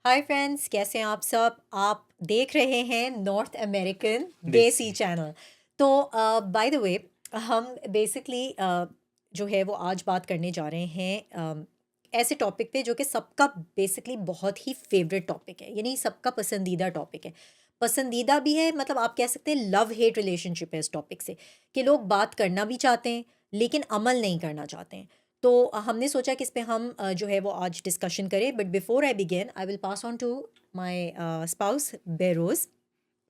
Hi friends, कैसे हैं आप सब? आप देख रहे हैं नॉर्थ अमेरिकन देसी देसी। चैनल। तो बाय द वे, हम बेसिकली जो है वो आज बात करने जा रहे हैं ऐसे टॉपिक पे जो कि सबका बेसिकली बहुत ही फेवरेट टॉपिक है, यानी सबका पसंदीदा टॉपिक है। पसंदीदा भी है, मतलब आप कह सकते हैं लव हेट रिलेशनशिप है इस टॉपिक से, कि लोग बात करना भी चाहते हैं लेकिन अमल नहीं करना चाहते हैं। तो हमने सोचा कि इस पे हम जो है वो आज डिस्कशन करें, but before I begin I will pass on to my spouse Behroz.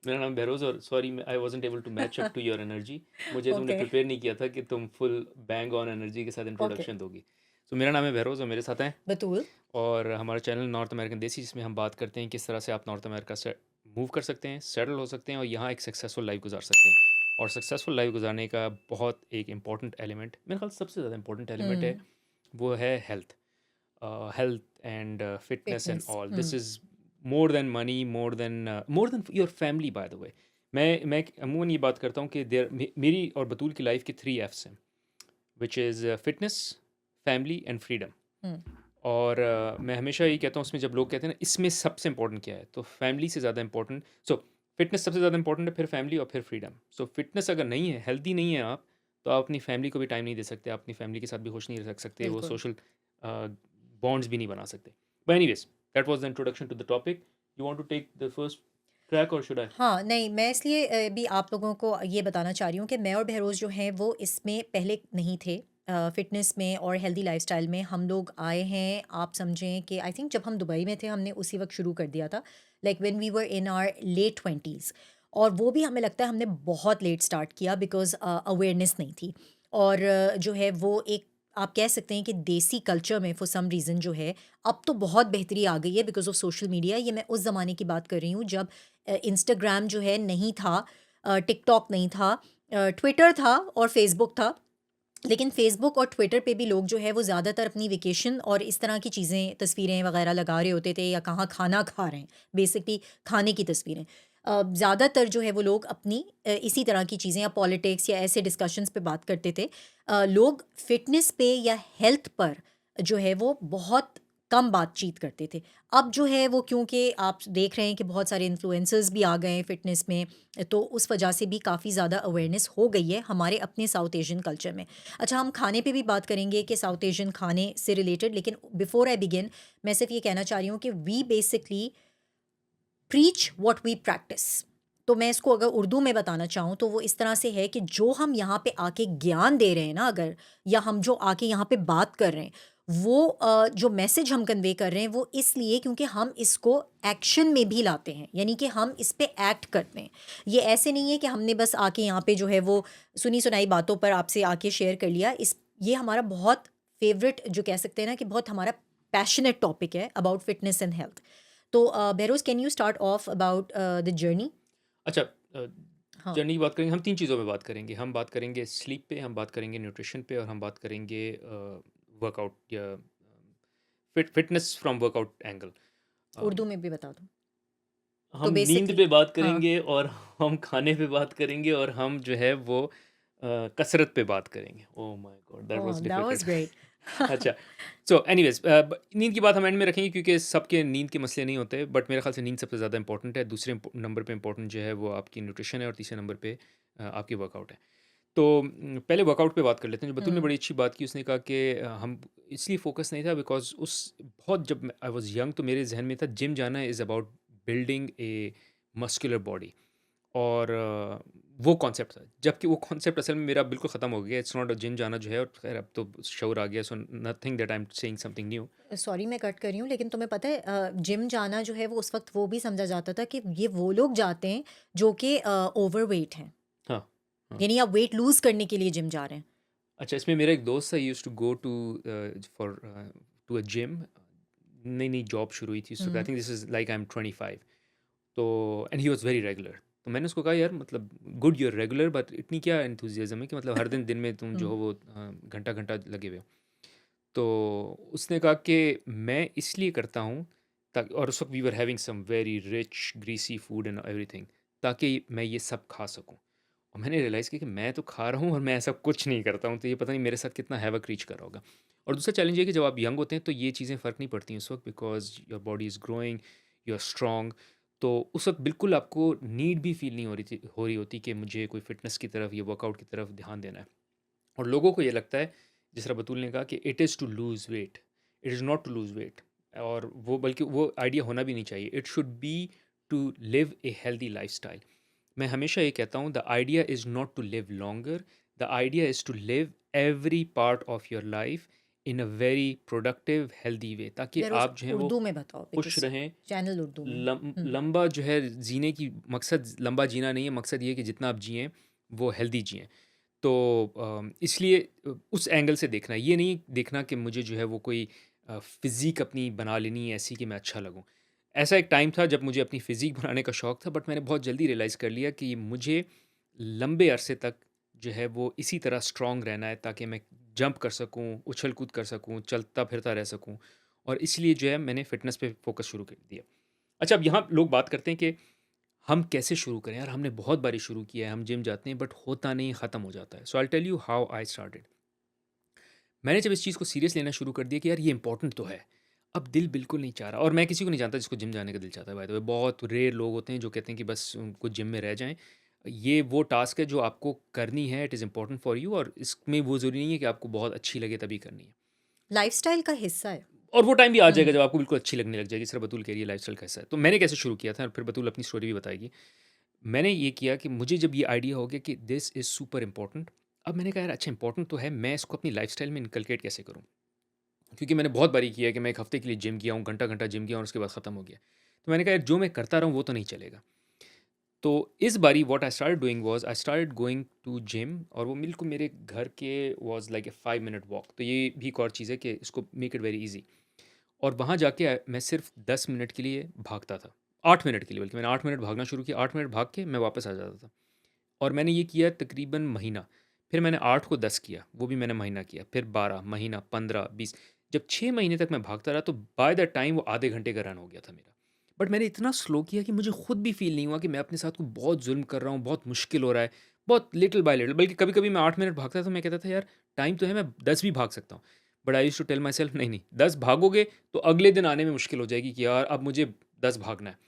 मेरा नाम बहरोज़ और sorry I wasn't able to match up to your energy. मुझे तुमने ओके। प्रिपेयर नहीं किया था कि तुम फुल बैंग ऑन एनर्जी के साथ ओके। इंट्रोडक्शन दोगी। सो मेरा नाम है बहरोज़ और मेरे साथ हैं बतूल। और हमारा चैनल नॉर्थ अमेरिकन देसी, जिसमें हम बात करते हैं किस तरह से आप नॉर्थ अमेरिका से मूव कर सकते हैं, सेटल हो सकते हैं और यहाँ एक सक्सेसफुल लाइफ गुजार सकते हैं। और सक्सेसफुल लाइफ गुजारने का बहुत एक इंपॉर्टेंट एलिमेंट, मेरे ख्याल से सबसे ज़्यादा इंपॉर्टेंट एलिमेंट है, हम्म। वो है health. Health and fitness and fitness. all. This hmm. is more than money, more than your family, by the way. मैं अमूमन ये बात करता हूँ कि मेरी और बतूल की लाइफ की 3 F's हैं, which is fitness, family and freedom. Hmm. और मैं हमेशा यही कहता हूँ, उसमें जब लोग कहते हैं ना इसमें सबसे इंपॉर्टेंट क्या है, तो फैमिली से ज़्यादा इंपॉर्टेंट, सो फिटनेस सबसे ज़्यादा इंपॉर्टेंट है, फिर फैमिली और फिर फ्रीडम। सो फिटनेस अगर नहीं है, हेल्दी नहीं है आप, तो आप अपनी फैमिली को भी टाइम नहीं दे सकते, आप अपनी फैमिली के साथ भी खुश नहीं रह सकते, वो बिल्कुल। सोशल बॉन्ड्स भी नहीं बना सकते। But anyways, that was the introduction to the topic. You want to take the first track और शुड आई? हाँ, नहीं, मैं इसलिए भी आप लोगों को ये बताना चाह रही हूँ कि मैं और बहरोज़ जो हैं वो इसमें पहले नहीं थे। फ़िटनेस में और हेल्दी लाइफ़स्टाइल में हम लोग आए हैं, आप समझें कि आई थिंक जब हम दुबई में थे हमने उसी वक़्त शुरू कर दिया था, like when we were in our late 20s। और वो भी हमें लगता है हमने बहुत लेट स्टार्ट किया बिकॉज़ अवेयरनेस नहीं थी। और जो है वो एक, आप कह सकते हैं कि देसी कल्चर में फॉर सम रीज़न जो है, अब तो बहुत बेहतरी आ गई है बिकॉज़ ऑफ सोशल मीडिया। ये मैं उस ज़माने की बात कर रही हूँ जब इंस्टाग्राम जो है नहीं था, टिकटॉक नहीं था, ट्विटर था और फेसबुक था। लेकिन फेसबुक और ट्विटर पे भी लोग जो है वो ज़्यादातर अपनी वेकेशन और इस तरह की चीज़ें, तस्वीरें वगैरह लगा रहे होते थे, या कहाँ खाना खा रहे हैं, बेसिकली खाने की तस्वीरें। ज़्यादातर जो है वो लोग अपनी इसी तरह की चीज़ें या पॉलिटिक्स या ऐसे डिस्कशंस पे बात करते थे। लोग फिटनेस पे या हेल्थ पर जो है वो बहुत कम बातचीत करते थे। अब जो है वो, क्योंकि आप देख रहे हैं कि बहुत सारे इन्फ्लुएंसर्स भी आ गए हैं फ़िटनेस में, तो उस वजह से भी काफ़ी ज़्यादा अवेयरनेस हो गई है हमारे अपने साउथ एशियन कल्चर में। अच्छा, हम खाने पे भी बात करेंगे कि साउथ एशियन खाने से रिलेटेड, लेकिन बिफोर आई बिगिन मैं सिर्फ ये कहना चाह रही हूँ कि we basically preach what we practise. तो मैं इसको अगर उर्दू में बताना चाहूँ तो वो इस तरह से है कि जो हम यहाँ पे आके ज्ञान दे रहे हैं ना, अगर, या हम जो आके यहाँ पे बात कर रहे हैं, वो जो मैसेज हम कन्वे कर रहे हैं वो इसलिए क्योंकि हम इसको एक्शन में भी लाते हैं, यानी कि हम इस पे एक्ट करते हैं। ये ऐसे नहीं है कि हमने बस आके यहाँ पे जो है वो सुनी सुनाई बातों पर आपसे आके शेयर कर लिया। इस ये हमारा बहुत फेवरेट, जो कह सकते हैं ना कि बहुत हमारा पैशनेट टॉपिक है अबाउट फिटनेस एंड हेल्थ। तो Behroz, can you start off about the journey? अच्छा, हाँ। जर्नी की बात करेंगे, हम 3 चीज़ों पे बात करेंगे। हम बात करेंगे स्लीप पे, हम बात करेंगे न्यूट्रिशन पे और हम बात करेंगे वर्कआउट या fitness from workout angle. Urdu में भी बता दो। हम तो नींद बेसिकली पे बात हाँ। करेंगे और हम खाने पे बात करेंगे और हम जो है वो कसरत पे बात करेंगे। Oh my God, that oh, was that difficult. Was great. अच्छा, सो एनीवेज़, नींद की बात हम एंड में रखेंगे क्योंकि सबके नींद के मसले नहीं होते, बट मेरे ख़्याल से नींद सबसे ज़्यादा इंपॉर्टेंट है। दूसरे नंबर पे इंपॉर्टेंट जो है वो आपकी न्यूट्रिशन है और तीसरे नंबर पे आपकी वर्कआउट है। तो पहले वर्कआउट पे बात कर लेते हैं। जो बतूल ने हुँ। बड़ी अच्छी बात की, उसने कहा कि हम इसलिए फ़ोकस नहीं था बिकॉज़ उस बहुत जब आई वाज़ यंग तो मेरे ज़हन में था जिम जाना is about building a muscular body. और वो कॉन्सेप्ट था, जबकि वो कॉन्सेप्ट असल में मेरा बिल्कुल ख़त्म हो गया। इट्स नॉट अ जिम जाना जो है, और खैर अब तो शऊर आ गया, so nothing that I am saying something new. Sorry मैं कट कर रही हूँ, लेकिन तुम्हें पता है जिम जाना जो है वो उस वक़्त वो भी समझा जाता था कि ये वो लोग जाते हैं जो कि ओवरवेट हैं। हाँ, हाँ। यानी आप वेट लूज़ करने के लिए जिम जा रहे हैं। अच्छा, इसमें मेरा एक दोस्त था, he used to go to for to a gym. नई-नई जॉब शुरू हुई थी, so I um. Think this is like I am 25। तो and he was very regular. तो मैंने उसको कहा, यार मतलब good you are regular, but इतनी क्या एंथुसियाज़्म है कि मतलब हर दिन में तुम जो हुँ। हो वो घंटा-घंटा लगे हुए हो। तो उसने कहा कि मैं इसलिए करता हूँ ताकि, और उस वक़्त we were having some very rich greasy food and everything, ताकि मैं ये सब खा सकूँ। और मैंने रियलाइज़ किया कि मैं तो खा रहा हूँ और मैं ऐसा कुछ नहीं करता हूँ, तो ये पता नहीं मेरे साथ कितना हैवक रीच कर रहा होगा। और दूसरा चैलेंज ये है कि जब आप यंग होते हैं तो ये चीज़ें फ़र्क नहीं पड़ती उस वक़्त, because your body is growing, you are strong. तो उस वक़्त बिल्कुल आपको नीड भी फ़ील नहीं हो रही होती कि मुझे कोई फ़िटनेस की तरफ या वर्कआउट की तरफ ध्यान देना है। और लोगों को ये लगता है, जिस तरह बतूल ने कहा, कि it is to lose weight, it is not to lose weight. और वो बल्कि वो आइडिया होना भी नहीं चाहिए। It should be to live a healthy lifestyle. मैं हमेशा ये कहता हूँ, the idea is not to live longer, the idea is to live every part of your life in a very productive healthy way, ताकि बेरोज़ आप जो हैं वो उर्दू में बताओ खुश बिकॉज़ रहें। चैनल उर्दू में है। लंबा जो है जीने की मकसद, लंबा जीना नहीं है, मकसद ये है कि जितना आप जिएँ वो हेल्दी जिएँ। तो इसलिए उस एंगल से देखना, ये नहीं देखना कि मुझे जो है वो कोई फ़िज़ीक अपनी बना लेनी है ऐसी कि मैं अच्छा लगूँ। ऐसा एक टाइम था जब मुझे अपनी फ़िज़ीक बनाने का शौक था, बट मैंने बहुत जल्दी रियलाइज़ कर लिया कि मुझे लंबे अरसे तक जो है वो इसी तरह स्ट्रॉन्ग रहना है, ताकि मैं जंप कर सकूँ, उछल-कूद कर सकूँ, चलता-फिरता रह सकूँ। और इसलिए जो है मैंने फ़िटनेस पे फ़ोकस शुरू कर दिया। अच्छा, अब यहाँ लोग बात करते हैं कि हम कैसे शुरू करें? यार, हमने बहुत बारी शुरू किया है, हम जिम जाते हैं बट होता नहीं, ख़त्म हो जाता है। So I will tell you how I started. मैंने जब इस चीज़ को सीरियस लेना शुरू कर दिया कि यार ये इंपॉर्टेंट तो है, अब दिल बिल्कुल नहीं चाह रहा। और मैं किसी को नहीं जानता जिसको जिम जाने का दिल चाहता है, बाय द वे। बहुत रेयर लोग होते हैं जो कहते हैं कि बस उनको जिम में रह जाएँ। ये वो टास्क है जो आपको करनी है, it is important for you, और इसमें वो ज़रूरी नहीं है कि आपको बहुत अच्छी लगे तभी करनी है। लाइफ़स्टाइल का हिस्सा है। और वो टाइम भी आ जाएगा हुँ। जब आपको बिल्कुल अच्छी लगने लग जाएगी। सर बतूल कह रही है लाइफ़स्टाइल कैसा है। तो मैंने कैसे शुरू किया था, फिर बतूल अपनी स्टोरी भी बताएगी। मैंने ये किया कि मुझे जब ये आइडिया हो गया कि दिस इज़ सुपर इम्पोर्टेंट, अब मैंने कहा यार अच्छा इम्पोर्टेंट तो है, मैं इसको अपनी लाइफ़स्टाइल में इनकलकेट कैसे करूँ? क्योंकि मैंने बहुत बारी किया है कि मैं 1 हफ़्ते के लिए जिम गया हूँ, घंटा-घंटा जिम गया और उसके बाद ख़त्म हो गया। तो मैंने कहा यार जो मैं करता रहा हूँ वो तो नहीं चलेगा। तो इस बारी what I started doing was I started going to gym, और वो बिल्कुल मेरे घर के was like a 5 minute walk. तो ये भी एक और चीज़ है कि इसको मेक इट वेरी ईज़ी। और वहाँ जाके मैं सिर्फ़ 10 मिनट के लिए भागता था। 8 मिनट के लिए, बल्कि मैंने 8 मिनट भागना शुरू किया, 8 मिनट भाग के मैं वापस आ जाता था। और मैंने ये किया तकरीबन महीना। फिर मैंने 8 को 10 किया, वो भी मैंने महीना किया। फिर 12 महीना, 15, 20। जब 6 महीने तक मैं भागता रहा तो बाय द टाइम वो आधे घंटे का रन हो गया था मेरा। बट मैंने इतना स्लो किया कि मुझे खुद भी फ़ील नहीं हुआ कि मैं अपने साथ को बहुत ज़ुल्म कर रहा हूँ, बहुत मुश्किल हो रहा है, बहुत लिटिल बाय लिटिल। बल्कि कभी-कभी मैं 8 मिनट भागता था तो मैं कहता था यार टाइम तो है, मैं 10 भी भाग सकता हूँ। But I used to tell myself नहीं, नहीं, 10 भागोगे तो अगले दिन आने में मुश्किल हो जाएगी कि यार अब मुझे 10 भागना है।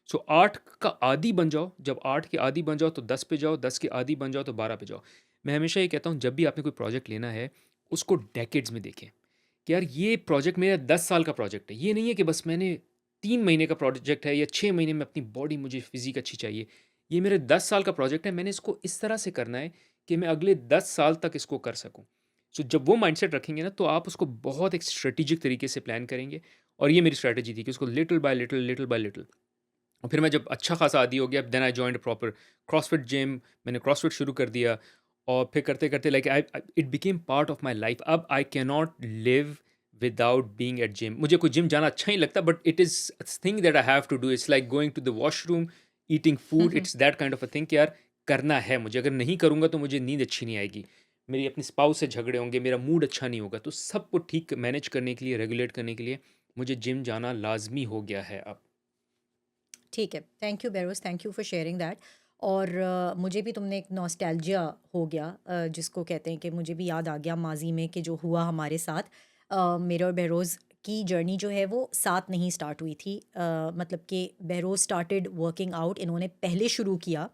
सो 8 का आदी बन जाओ, जब 8 के आदी बन जाओ तो 10 पे जाओ, 10 के आदी बन जाओ तो 12 पे जाओ। मैं हमेशा ये कहता हूँ जब भी आपने कोई प्रोजेक्ट लेना है, उसको डेकेड्स में देखें, कि यार ये प्रोजेक्ट मेरा 10 साल का प्रोजेक्ट है। ये नहीं है कि बस मैंने 3 महीने का प्रोजेक्ट है या 6 महीने में अपनी बॉडी मुझे फ़िज़िक अच्छी चाहिए। ये मेरे 10 साल का प्रोजेक्ट है, मैंने इसको इस तरह से करना है कि मैं अगले 10 साल तक इसको कर सकूँ। सो जब वो माइंडसेट रखेंगे ना तो आप उसको बहुत एक स्ट्रैटेजिक तरीके से प्लान करेंगे। और ये मेरी स्ट्रैटेजी थी कि उसको लिटिल बाय लिटिल। और फिर मैं जब अच्छा खासा आदी हो गया, then I joined a proper CrossFit gym. मैंने क्रॉसफिट शुरू कर दिया, और फिर करते-करते like I it became part of my life. अब I can not live without being at gym. मुझे कोई जिम जाना अच्छा नहीं लगता, but it is a thing that I have to do. It's like going to the washroom, eating food, it's that kind of a thing कि यार करना है मुझे। अगर नहीं करूँगा तो मुझे नींद अच्छी नहीं आएगी। मेरी अपनी स्पाउस से झगड़े होंगे, मेरा मूड अच्छा नहीं होगा। तो सबको ठीक मैनेज करने के लिए, रेगुलेट करने के लिए मुझे जिम जाना लाज़मी हो गया है अब। ठीक है, thank you Behroz, thank you for sharing that. और मुझे भी तुमने एक नॉस्टैल्जिया हो गया, जिसको कहते हैं कि मुझे भी याद आ गया माज़ी में कि जो हुआ हमारे साथ। मेरे और बेरोज़ की जर्नी जो है वो साथ नहीं स्टार्ट हुई थी। मतलब कि बेरोज़ स्टार्टेड वर्किंग आउट, इन्होंने पहले शुरू किया।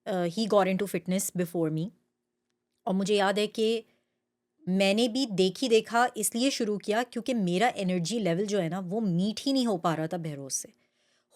He got into fitness before me. और मुझे याद है कि मैंने भी देखी देखा इसलिए शुरू किया क्योंकि मेरा एनर्जी लेवल जो है ना वो मीट ही नहीं हो पा रहा था बेरोज़ से।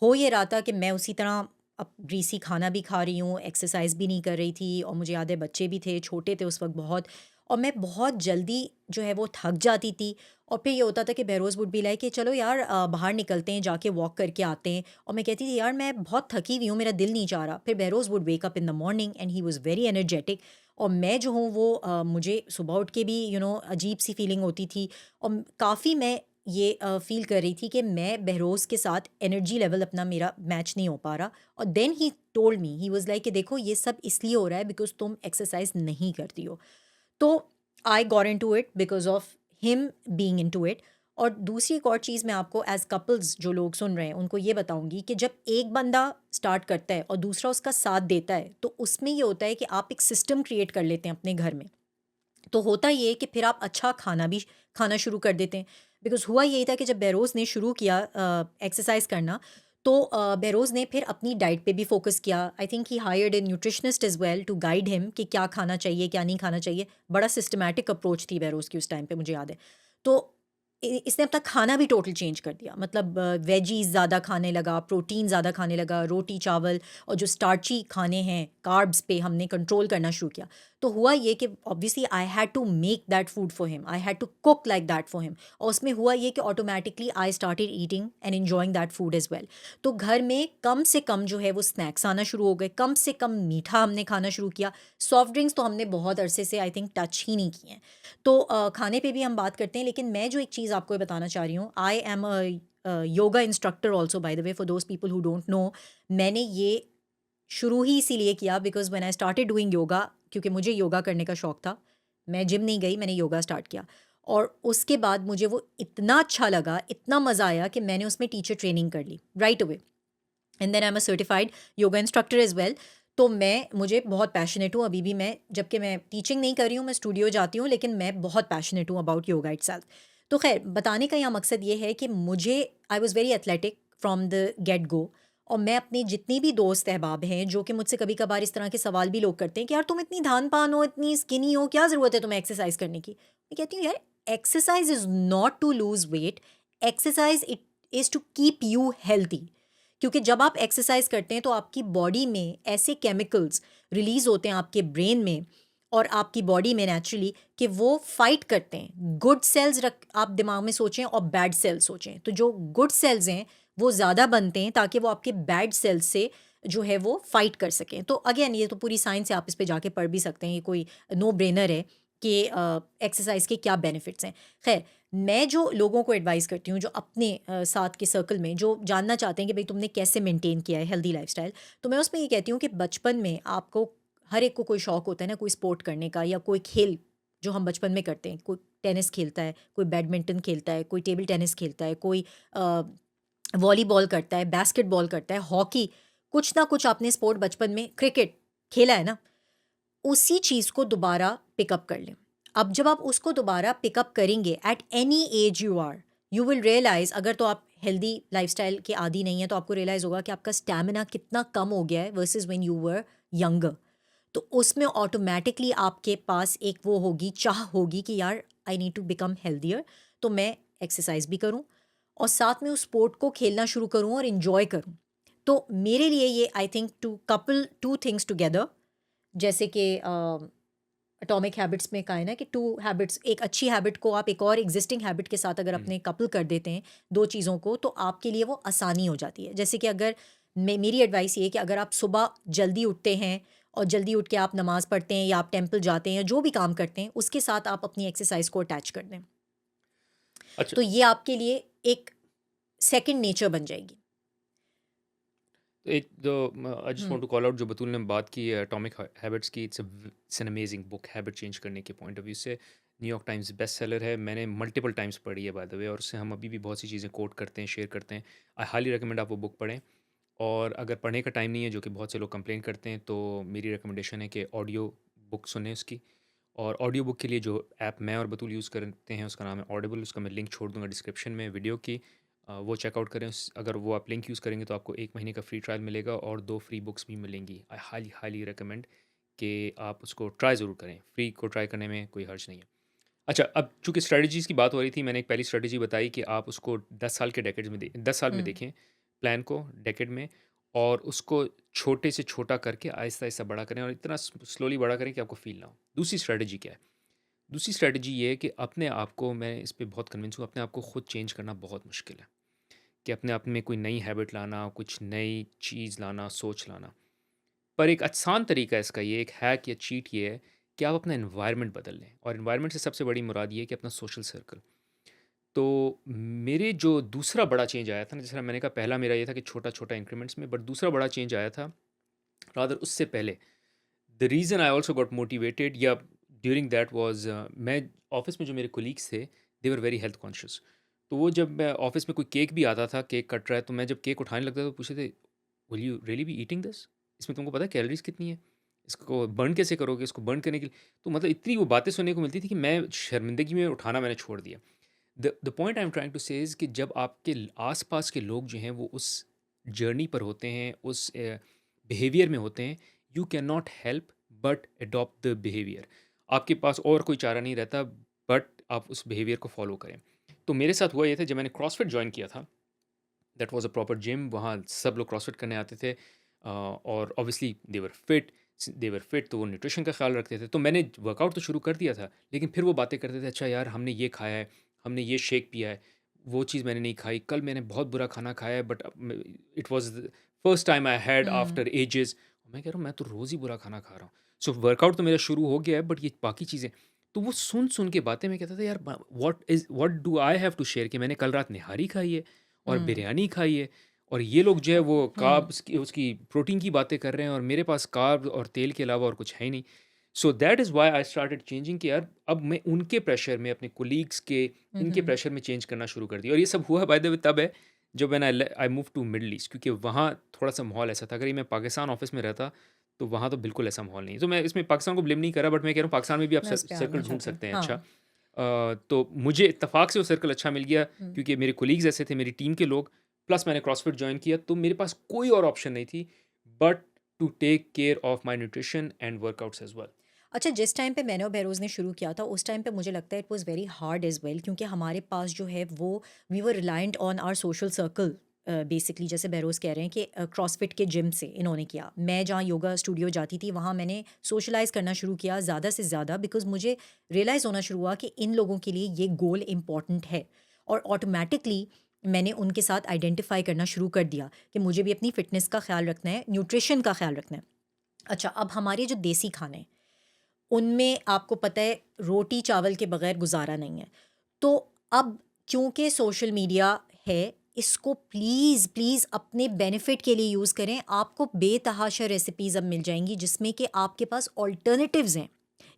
हो ये रहा था कि मैं उसी तरह अब ग्रीसी खाना भी खा रही हूँ, एक्सरसाइज़ भी नहीं कर रही थी, और मुझे याद है बच्चे भी थे, छोटे थे उस वक़्त बहुत। और मैं बहुत जल्दी जो है वो थक जाती थी। और फिर ये होता था कि बहरोज़ वुड बी लाइक कि चलो यार बाहर निकलते हैं, जाके वॉक करके आते हैं। और मैं कहती थी यार मैं बहुत थकी हुई हूँ, मेरा दिल नहीं चाह रहा। फिर Behroz would wake up in the morning and he was very energetic. और मैं जो हूँ वो मुझे सुबह उठ के भी अजीब-सी फीलिंग होती थी। और काफ़ी मैं ये फ़ील कर रही थी कि मैं बहरोज़ के साथ एनर्जी लेवल अपना मेरा मैच नहीं हो पा रहा। और then he told me, he was like कि देखो ये सब इसलिए हो रहा है बिकॉज़ तुम एक्सरसाइज़ नहीं करती हो। तो I got into it because of him being into it. और दूसरी एक और चीज़ मैं आपको एज़ कपल्स जो लोग सुन रहे हैं उनको ये बताऊँगी कि जब एक बंदा स्टार्ट करता है और दूसरा उसका साथ देता है, तो उसमें ये होता है कि आप एक सिस्टम क्रिएट कर लेते हैं अपने घर में। तो होता ये है कि फिर आप अच्छा खाना भी खाना शुरू कर देते हैं। बिकॉज़ हुआ यही था कि जब बहरोज़ ने शुरू किया एक्सरसाइज़ करना, तो बहरोज़ ने फिर अपनी डाइट पे भी फ़ोकस किया। I think he hired a nutritionist as well to guide him कि क्या खाना चाहिए, क्या नहीं खाना चाहिए। बड़ा सिस्टमैटिक अप्रोच थी बहरोज़ की उस टाइम पे, मुझे याद है। तो इसने अपना खाना भी टोटल चेंज कर दिया, मतलब वेजीज ज़्यादा खाने लगा, प्रोटीन ज़्यादा खाने लगा, रोटी चावल और जो स्टार्ची खाने हैं कार्ब्स पे हमने कंट्रोल करना शुरू किया। तो हुआ ये कि obviously I had to make that food for him, I had to cook like that for him, और उसमें हुआ ये कि automatically I started eating and enjoying that food as well. तो घर में कम से कम जो है वो स्नैक्स आना शुरू हो गए, कम से कम मीठा हमने खाना शुरू किया। सॉफ्ट ड्रिंक्स तो हमने बहुत अरसे से आई थिंक टच ही नहीं किए हैं। तो खाने पे भी हम बात करते हैं, लेकिन मैं जो एक चीज़ आपको ये बताना चाह रही हूँ, आई am a yoga instructor also, by the way, for those people who don't know. मैंने ये शुरू ही इसीलिए किया because when I started doing yoga, क्योंकि मुझे योगा करने का शौक था। मैं जिम नहीं गई, मैंने योगा स्टार्ट किया, और उसके बाद मुझे वो इतना अच्छा लगा, इतना मज़ा आया कि मैंने उसमें टीचर ट्रेनिंग कर ली right away, and then I am a certified yoga instructor as well. तो मुझे बहुत पैशनेट हूँ अभी भी मैं, जबकि मैं टीचिंग नहीं कर रही हूँ, मैं स्टूडियो जाती हूँ, लेकिन मैं बहुत पैशनेट हूँ अबाउट योगा इटसेल्फ। तो ख़ैर, बताने का यहाँ मकसद ये है कि मुझे, I was very athletic from the get go, और मैं अपने जितनी भी दोस्त अहबाब हैं जो कि मुझसे कभी-कभार इस तरह के सवाल भी लोग करते हैं कि यार तुम इतनी धान-पान हो, इतनी स्किनी हो, क्या ज़रूरत है तुम्हें एक्सरसाइज़ करने की? मैं कहती हूँ यार, exercise is not to lose weight, exercise it is to keep you healthy. क्योंकि जब आप एक्सरसाइज करते हैं तो आपकी बॉडी में ऐसे केमिकल्स रिलीज होते हैं आपके ब्रेन में और आपकी बॉडी में नेचुरली, कि वो फाइट करते हैं गुड सेल्स, रख आप दिमाग में सोचें, और बैड सेल्स सोचें। तो जो गुड सेल्स हैं वो ज़्यादा बनते हैं ताकि वो आपके बैड सेल्स से जो है वो फाइट कर सकें। तो अगेन ये तो पूरी साइंस है, आप इस पे जाके पढ़ भी सकते हैं, ये कोई नो ब्रेनर है कि एक्सरसाइज के क्या बेनिफिट्स हैं। खैर, मैं जो लोगों को एडवाइस करती हूँ, जो अपने साथ के सर्कल में जो जानना चाहते हैं कि भाई तुमने कैसे मेंटेन किया है हेल्दी लाइफस्टाइल, तो मैं उसमें ये कहती हूँ कि बचपन में आपको, हर एक को कोई शौक होता है ना, कोई स्पोर्ट करने का या कोई खेल जो हम बचपन में करते हैं। कोई टेनिस खेलता है, कोई बैडमिंटन खेलता है, कोई टेबल टेनिस खेलता है, कोई वॉलीबॉल करता है, बास्केटबॉल करता है, हॉकी, कुछ ना कुछ आपने स्पोर्ट बचपन में, क्रिकेट खेला है ना, उसी चीज़ को दोबारा पिकअप कर लें। अब जब आप उसको दोबारा पिकअप करेंगे at any age you are, you will realise, अगर तो आप हेल्दी लाइफ़स्टाइल के आदी नहीं हैं तो आपको रियलाइज़ होगा कि आपका स्टैमिना कितना कम हो गया है versus when you were younger. तो उसमें ऑटोमैटिकली आपके पास एक वो होगी, चाह होगी कि यार I need to become healthier, तो मैं एक्सरसाइज भी करूँ और साथ में उस स्पोर्ट को खेलना शुरू करूँ और इन्जॉय करूँ। तो मेरे लिए ये, I think, to couple two things together, जैसे कि एटॉमिक हैबिट्स में कहा है ना कि टू हैबिट्स, एक अच्छी हैबिट को आप एक और एग्जिस्टिंग हैबिट के साथ अगर हुँ। अपने कपल कर देते हैं, दो चीज़ों को, तो आपके लिए वो आसानी हो जाती है। जैसे कि अगर मेरी एडवाइस ये है कि अगर आप सुबह जल्दी उठते हैं और जल्दी उठ के आप नमाज़ पढ़ते हैं या आप टेंपल जाते हैं या जो भी काम करते हैं, उसके साथ आप अपनी एक्सरसाइज को अटैच कर दें, अच्छा, तो ये आपके लिए एक सेकंड नेचर बन जाएगी। एक जो I just hmm, want to call out जो बतूल ने बात की है एटॉमिक हैबिट्स की, it's an amazing book habit change करने के पॉइंट ऑफ व्यू से। न्यूयॉर्क टाइम्स बेस्ट सेलर है, मैंने मल्टीपल टाइम्स पढ़ी है बाय द वे, और उससे हम अभी भी बहुत सी चीज़ें कोट करते हैं, शेयर करते हैं। आई हाईली रिकमेंड आप वो बुक पढ़ें। और अगर पढ़ने का टाइम नहीं है, जो कि बहुत से लोग कंप्लेन करते हैं, तो मेरी रिकमेंडेशन है कि ऑडियो बुक सुनें उसकी। और ऑडियो बुक के लिए जो ऐप मैं और बतूल यूज़ करते हैं उसका नाम है ऑडिबल, उसका मैं लिंक छोड़ दूंगा डिस्क्रिप्शन में वीडियो की। वो चेकआउट करें। अगर वो आप लिंक यूज़ करेंगे तो आपको 1 महीने का फ्री ट्रायल मिलेगा और 2 फ्री बुक्स भी मिलेंगी। आई हाईली हाईली रिकमेंड कि आप उसको ट्राई ज़रूर करें। फ्री को ट्राई करने में कोई हर्ज नहीं है। अच्छा, अब चूँकि स्ट्रैटेजीज़ की बात हो रही थी, मैंने एक पहली स्ट्रैटेजी बताई कि आप उसको 10 साल के डेकेड्स में 10 साल में हुँ। देखें, प्लान को डेकेड में, और उसको छोटे से छोटा करके आहिस्ता-आहिस्ता बड़ा करें और इतना स्लोली बड़ा करें कि आपको फ़ील ना हो। दूसरी स्ट्रैटेजी क्या है? दूसरी स्ट्रैटेजी ये है कि अपने आप को, मैं इस पे बहुत कन्विंस हूँ, अपने आप को खुद चेंज करना बहुत मुश्किल है, कि अपने आप में कोई नई हैबिट लाना, कुछ नई चीज़ लाना, सोच लाना। पर एक आसान तरीका है इसका, ये एक हैक या चीट ये है कि आप अपना एनवायरनमेंट बदल लें, और एनवायरनमेंट से सबसे बड़ी मुराद ये है कि अपना सोशल सर्कल। तो मेरे जो दूसरा बड़ा चेंज आया था ना, जैसे मैंने कहा पहला मेरा ये था कि छोटा-छोटा इंक्रीमेंट्स में, बट दूसरा बड़ा चेंज आया था रादर उससे पहले। The reason I also got motivated या ड्यूरिंग दैट वाज़, मैं ऑफ़िस में जो मेरे कोलीग्स थे, दे वर वेरी हेल्थ कॉन्शियस। तो वो जब मैं ऑफ़िस में कोई केक भी आता था, केक कट रहा है, तो मैं जब केक उठाने लगता था तो पूछते थे, will you really be eating this? इसमें तुमको पता है कैलोरीज़ कितनी है? इसको बर्न कैसे करोगे? इसको बर्न करने के लिए, तो मतलब इतनी वो बातें सुनने को मिलती थी कि मैं शर्मिंदगी में उठाना मैंने छोड़ दिया। The point I am trying to say is कि जब आपके आस-पास के लोग जो हैं वो उस जर्नी पर होते हैं, उस बिहेवियर में होते हैं, you can not help but adopt the behaviour. आपके पास और कोई चारा नहीं रहता बट आप उस बिहेवियर को फ़ॉलो करें। तो मेरे साथ हुआ ये था जब मैंने क्रॉसफिट जॉइन किया था, that was a proper gym, वहाँ सब लोग क्रॉसफिट करने आते थे और ऑब्वियसली दे वर फिट तो वो न्यूट्रिशन का ख़्याल रखते थे। तो मैंने वर्कआउट तो शुरू कर दिया था, लेकिन फिर वो बातें करते थे, अच्छा यार हमने ये खाया है, हमने ये शेक पिया है, वो चीज़ मैंने नहीं खाई, कल मैंने बहुत बुरा खाना खाया है but it was the first time I had hmm, after ages. मैं कह रहा हूँ मैं तो रोज़ ही बुरा खाना खा रहा हूँ। सो वर्कआउट तो मेरा शुरू हो गया है बट ये बाकी चीज़ें, तो वो सुन के बातें मैं कहता था यार what do I have to share कि मैंने कल रात निहारी खाई है और हुँ, बिरयानी खाई है और ये लोग जो है वो हुँ, कार्ब्स की उसकी प्रोटीन की बातें कर रहे हैं और मेरे पास कार्ब और तेल के अलावा और कुछ है ही नहीं। So that is why I started changing कि यार अब मैं उनके प्रेशर में, अपने कोलीग्स के, हुँ, इनके हुँ। प्रेशर में चेंज करना शुरू कर दिया। और ये सब हुआ बाय द वे तब है जब when I move to Middle East, क्योंकि वहाँ थोड़ा-सा माहौल ऐसा था। अगर ये मैं पाकिस्तान ऑफ़िस में रहता तो वहाँ तो बिल्कुल ऐसा माहौल नहीं है। तो मैं इसमें पाकिस्तान को ब्लेम नहीं कर रहा बट मैं कह रहा हूँ पाकिस्तान में भी आप मैं उस पे आना सर्कल ढूँढ चाहती हूँ। सकते हैं अच्छा। हाँ। तो मुझे इत्तेफ़ाक से वो सर्कल अच्छा मिल गया हुँ। क्योंकि मेरे कोलीग्स ऐसे थे, मेरी टीम के लोग, प्लस मैंने क्रॉसफिट जॉइन किया तो मेरे पास कोई और ऑप्शन नहीं थी but to take care of my nutrition and workouts as well. अच्छा, जिस टाइम पे मैंने और बहरोज़ ने शुरू किया था, उस टाइम पे मुझे लगता है it was very hard as well, क्योंकि हमारे पास जो है वो we were reliant on our social circle. Basically जैसे बहरोज़ कह रहे हैं कि क्रॉसफिट के जिम से इन्होंने किया। मैं जहाँ योगा स्टूडियो जाती थी, वहाँ मैंने सोशलाइज़ करना शुरू किया ज़्यादा से ज़्यादा, बिकॉज़ मुझे रियलाइज़ होना शुरू हुआ कि इन लोगों के लिए ये गोल इम्पॉर्टेंट है। और ऑटोमैटिकली मैंने उनके साथ आइडेंटिफ़ाई करना शुरू कर दिया कि मुझे भी अपनी फ़िटनेस का ख़्याल रखना है, न्यूट्रिशन का ख़्याल रखना है। अच्छा, अब हमारे जो देसी खाने हैं, उनमें आपको पता है रोटी चावल के बगैर गुजारा नहीं है। तो अब क्योंकि सोशल मीडिया है, इसको प्लीज़ प्लीज़ अपने बेनिफिट के लिए यूज़ करें। आपको बेतहाशा रेसिपीज़ अब मिल जाएंगी जिसमें कि आपके पास ऑल्टरनेटिव्स हैं,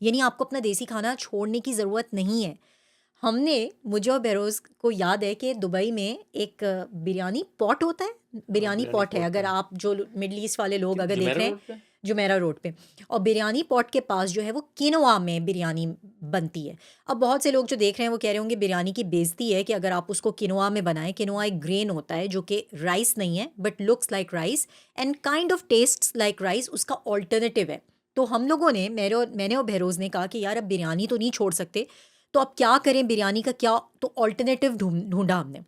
यानी आपको अपना देसी खाना छोड़ने की ज़रूरत नहीं है। हमने मुझे और बहरोज़ को याद है कि दुबई में एक बिरयानी पॉट होता है, हाँ, बिरयानी बिरयानी पॉट है, पॉट अगर है। आप जो मिडल ईस्ट वाले लोग अगर देख जुमेरा रहे हैं, रोड पे? जुमेरा रोड पे। और बिरयानी पॉट के पास जो है वो किनोआ में बिरयानी बनती है। अब बहुत से लोग जो देख रहे हैं वो कह रहे होंगे बिरयानी की बेइज्जती है कि अगर आप उसको किनोआ में बनाएं। किनोआ एक ग्रेन होता है जो कि राइस नहीं है but looks like rice and kind of tests like rice, उसका ऑल्टरनेटिव है। तो हम लोगों ने मैंने और बहरोज़ ने कहा कि यार अब बिरयानी तो नहीं छोड़ सकते, तो अब क्या करें, बिरयानी का क्या, तो ऑल्टरनेटिव ढूंढा हमने।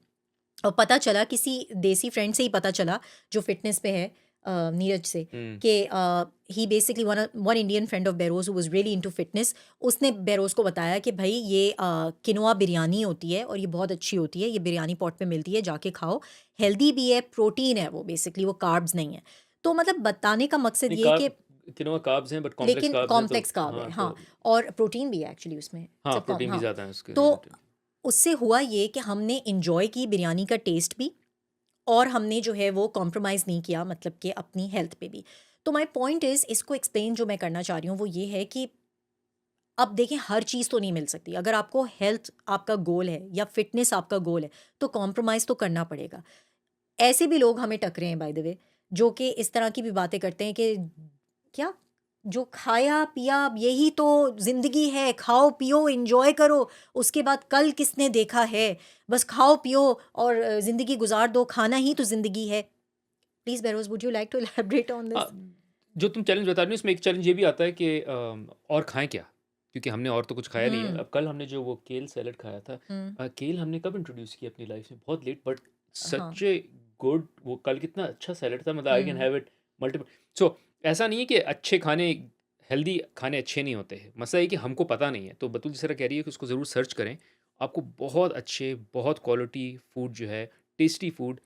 और पता चला, किसी देसी फ्रेंड से ही पता चला जो फ़िटनेस पे है, नीरज से, हुँ। कि he basically one one Indian friend of Behroz who was really into fitness. उसने बेरोज़ को बताया कि भई ये किनोआ बिरयानी होती है और ये बहुत अच्छी होती है, ये बिरयानी पॉट पे मिलती है, जाके खाओ। हेल्दी भी है, प्रोटीन है वो, बेसिकली वो कार्ब्स नहीं है। तो मतलब बताने का मकसद नहीं, ये है कि किनोआ कार्ब्स हैं बट कॉम्प्लेक्स लेकिन कार्ब्स हैं तो कॉम्प्लेक्स कार्ब है, हाँ, हाँ, तो और प्रोटीन भी है एक्चुअली उसमें, हाँ, सब कॉम प्रोटीन भी हाँ। ज़्यादा है उसके तो रिलेटिव। उससे हुआ ये कि हमने एन्जॉय की बिरयानी का टेस्ट भी, और हमने जो है वो कॉम्प्रोमाइज़ नहीं किया, मतलब कि अपनी हेल्थ पे भी। तो माय पॉइंट इज़, इसको एक्सप्लेन जो मैं करना चाह रही हूँ वो ये है कि अब देखें हर चीज़ तो नहीं मिल सकती। अगर आपको हेल्थ आपका गोल है या फ़िटनेस आपका गोल है, तो कॉम्प्रोमाइज़ तो करना पड़ेगा। ऐसे भी लोग हमें टकरे हैं बाय द वे, जो कि इस तरह की भी बातें करते हैं कि क्या, जो खाया पिया अब यही तो ज़िंदगी है, खाओ पियो एन्जॉय करो, उसके बाद कल किसने देखा है, बस खाओ पियो और ज़िंदगी गुजार दो, खाना ही तो ज़िंदगी है। Please Behroz, would you like to elaborate on this? जो तुम चैलेंज बता रही हो इसमें एक चैलेंज ये भी आता है कि और खाएँ क्या? क्योंकि हमने और तो कुछ खाया नहीं है। हुँ, अब कल हमने जो वो केल सैलेड खाया था, हुँ, केल हमने कब इंट्रोड्यूस किया अपनी लाइफ में? बहुत लेट बट हाँ, सच ए गुड, वो कल कितना अच्छा सैलेड था, मतलब I can um, have it multiple. So ऐसा नहीं है कि अच्छे खाने, हेल्दी खाने अच्छे नहीं होते हैं। मसला ये है कि हमको पता नहीं है। तो बतूल जिस तरह कह रही है कि उसको ज़रूर सर्च करें। आपको बहुत अच्छे, बहुत क्वालिटी फूड जो है, टेस्टी फूड,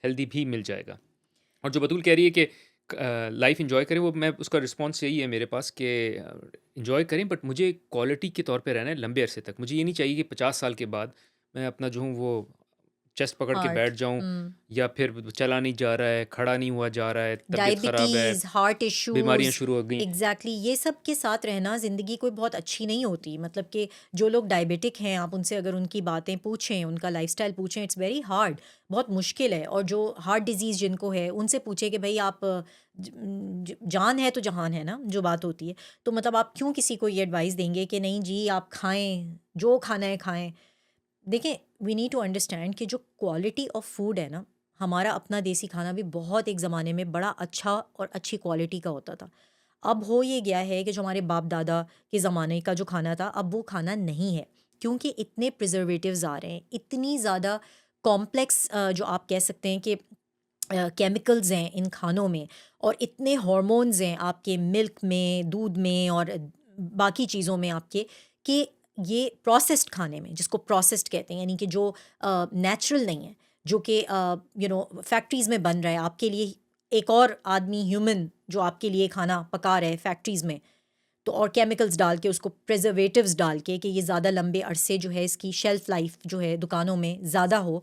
हेल्दी भी मिल जाएगा। और जो बतूल कह रही है कि लाइफ एंजॉय करें, वो मैं उसका रिस्पॉन्स यही है मेरे पास कि एंजॉय करें बट मुझे क्वालिटी के तौर पे रहना है लंबे अरसे तक। मुझे ये नहीं चाहिए कि 50 साल के बाद मैं अपना जो हूँ वो चेस्ट पकड़ के हार्ट, बैठ जाऊँ हुँ, या फिर चला नहीं जा रहा है, खड़ा नहीं हुआ जा रहा है, तबीयत ख़राब है, डायबिटीज़, हार्ट बीमारियाँ इश्यूज़, शुरू हो गई। एग्ज़ैक्टली ये सब के साथ रहना ज़िंदगी कोई बहुत अच्छी नहीं होती। मतलब कि जो लोग डायबिटिक हैं, आप उनसे अगर उनकी बातें पूछें, उनका लाइफ़स्टाइल पूछें, इट्स वेरी हार्ड, बहुत मुश्किल है। और जो हार्ट डिज़ीज़ जिनको है, उनसे पूछें कि भई आप जान है तो जहान है ना, जो बात होती है। तो मतलब आप क्यों किसी को ये एडवाइस देंगे कि नहीं जी आप खाएँ, जो खाना है खाएँ। देखें, वी नीड टू अंडरस्टैंड कि जो क्वालिटी ऑफ फूड है ना, हमारा अपना देसी खाना भी बहुत एक ज़माने में बड़ा अच्छा और अच्छी क्वालिटी का होता था। अब हो ये गया है कि जो हमारे बाप दादा के ज़माने का जो खाना था, अब वो खाना नहीं है, क्योंकि इतने प्रिजर्वेटिव्स आ रहे हैं, इतनी ज़्यादा कॉम्प्लेक्स जो आप कह सकते हैं कि केमिकल्स हैं इन खानों में, और इतने हार्मोन्स हैं आपके मिल्क में, दूध में और बाकी चीज़ों में आपके, कि ये प्रोसेस्ड खाने में, जिसको प्रोसेस्ड कहते हैं, यानी कि जो नेचुरल नहीं है, जो कि फैक्ट्रीज़ में बन रहा है आपके लिए, एक और आदमी ह्यूमन जो आपके लिए खाना पका रहा है फैक्ट्रीज़ में, तो और केमिकल्स डाल के, उसको प्रिजर्वेटिव्स डाल के, कि ये ज़्यादा लंबे अरसे जो है इसकी शेल्फ़ लाइफ जो है दुकानों में ज़्यादा हो,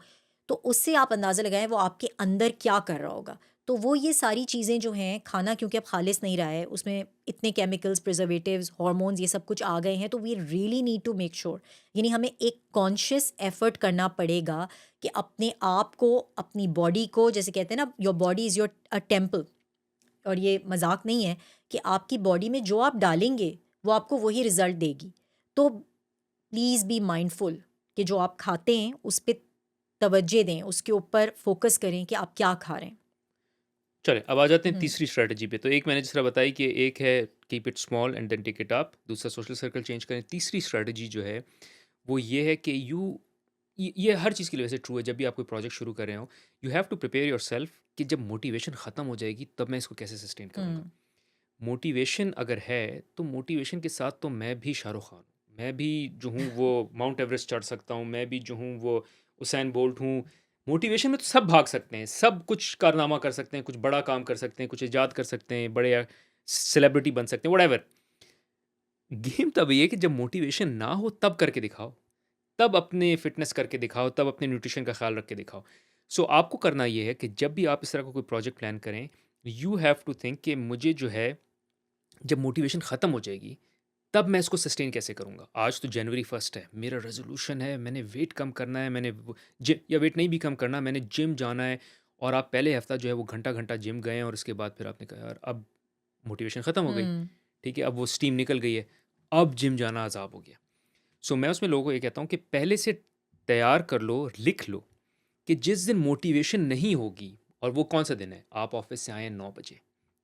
तो उससे आप अंदाज़ा लगाएं वो आपके अंदर क्या कर रहा होगा। तो वो ये सारी चीज़ें जो हैं, खाना क्योंकि अब खालिस नहीं रहा है, उसमें इतने केमिकल्स, प्रिजर्वेटिव्स, हार्मोन्स ये सब कुछ आ गए हैं, तो we really need to make sure, यानी हमें एक कॉन्शियस एफर्ट करना पड़ेगा कि अपने आप को, अपनी बॉडी को, जैसे कहते हैं ना, your body is your a temple, और ये मजाक नहीं है कि आपकी बॉडी में जो आप डालेंगे वो आपको वही रिजल्ट देगी। तो प्लीज़ बी माइंडफुल कि जो आप खाते हैं उस पे तवज्जो दें, उसके ऊपर फोकस करें कि आप क्या खा रहे हैं। चलें, अब आ जाते हैं हम्म। तीसरी स्ट्रैटेजी पे। तो एक मैंने जिस तरह बताई कि एक है keep it small and then take it up, दूसरा सोशल सर्कल चेंज करें। तीसरी स्ट्रैटेजी जो है वो ये है कि ये हर चीज़ के लिए वैसे ट्रू है, जब भी आप कोई प्रोजेक्ट शुरू कर रहे हो, you have to prepare yourself कि जब मोटिवेशन ख़त्म हो जाएगी तब मैं इसको कैसे सस्टेन करूँगा। हम्म। मोटिवेशन अगर है तो मोटिवेशन के साथ तो मैं भी शाहरुख खान हूँ, मैं भी जो हूँ वो माउंट एवरेस्ट चढ़ सकता हूँ, मैं भी जो हूँ वो उसैन बोल्ट हूँ। मोटिवेशन में तो सब भाग सकते हैं, सब कुछ कारनामा कर सकते हैं, कुछ बड़ा काम कर सकते हैं, कुछ ईजाद कर सकते हैं, बड़े सेलिब्रिटी बन सकते हैं, व्हाटएवर। गेम तब ये है कि जब मोटिवेशन ना हो तब करके दिखाओ, तब अपने फिटनेस करके दिखाओ, तब अपने न्यूट्रिशन का ख्याल रख के दिखाओ। सो आपको करना ये है कि जब भी आप इस तरह का कोई प्रोजेक्ट प्लान करें, यू हैव टू थिंक कि मुझे जो है, जब मोटिवेशन ख़त्म हो जाएगी तब मैं इसको सस्टेन कैसे करूँगा। आज तो जनवरी 1 है, मेरा रेजोल्यूशन है, मैंने वेट कम करना है, मैंने या वेट नहीं भी कम करना, मैंने जिम जाना है। और आप पहले हफ्ता जो है वो घंटा घंटा जिम गए और उसके बाद फिर आपने कहा यार अब मोटिवेशन ख़त्म हो गई, हम्म। ठीक है, अब वो स्टीम निकल गई है, अब जिम जाना अजाब हो गया। सो मैं उसमें लोगों को ये कहता हूँ कि पहले से तैयार कर लो, लिख लो कि जिस दिन मोटिवेशन नहीं होगी, और वो कौन सा दिन है, आप ऑफिस से आए 9 बजे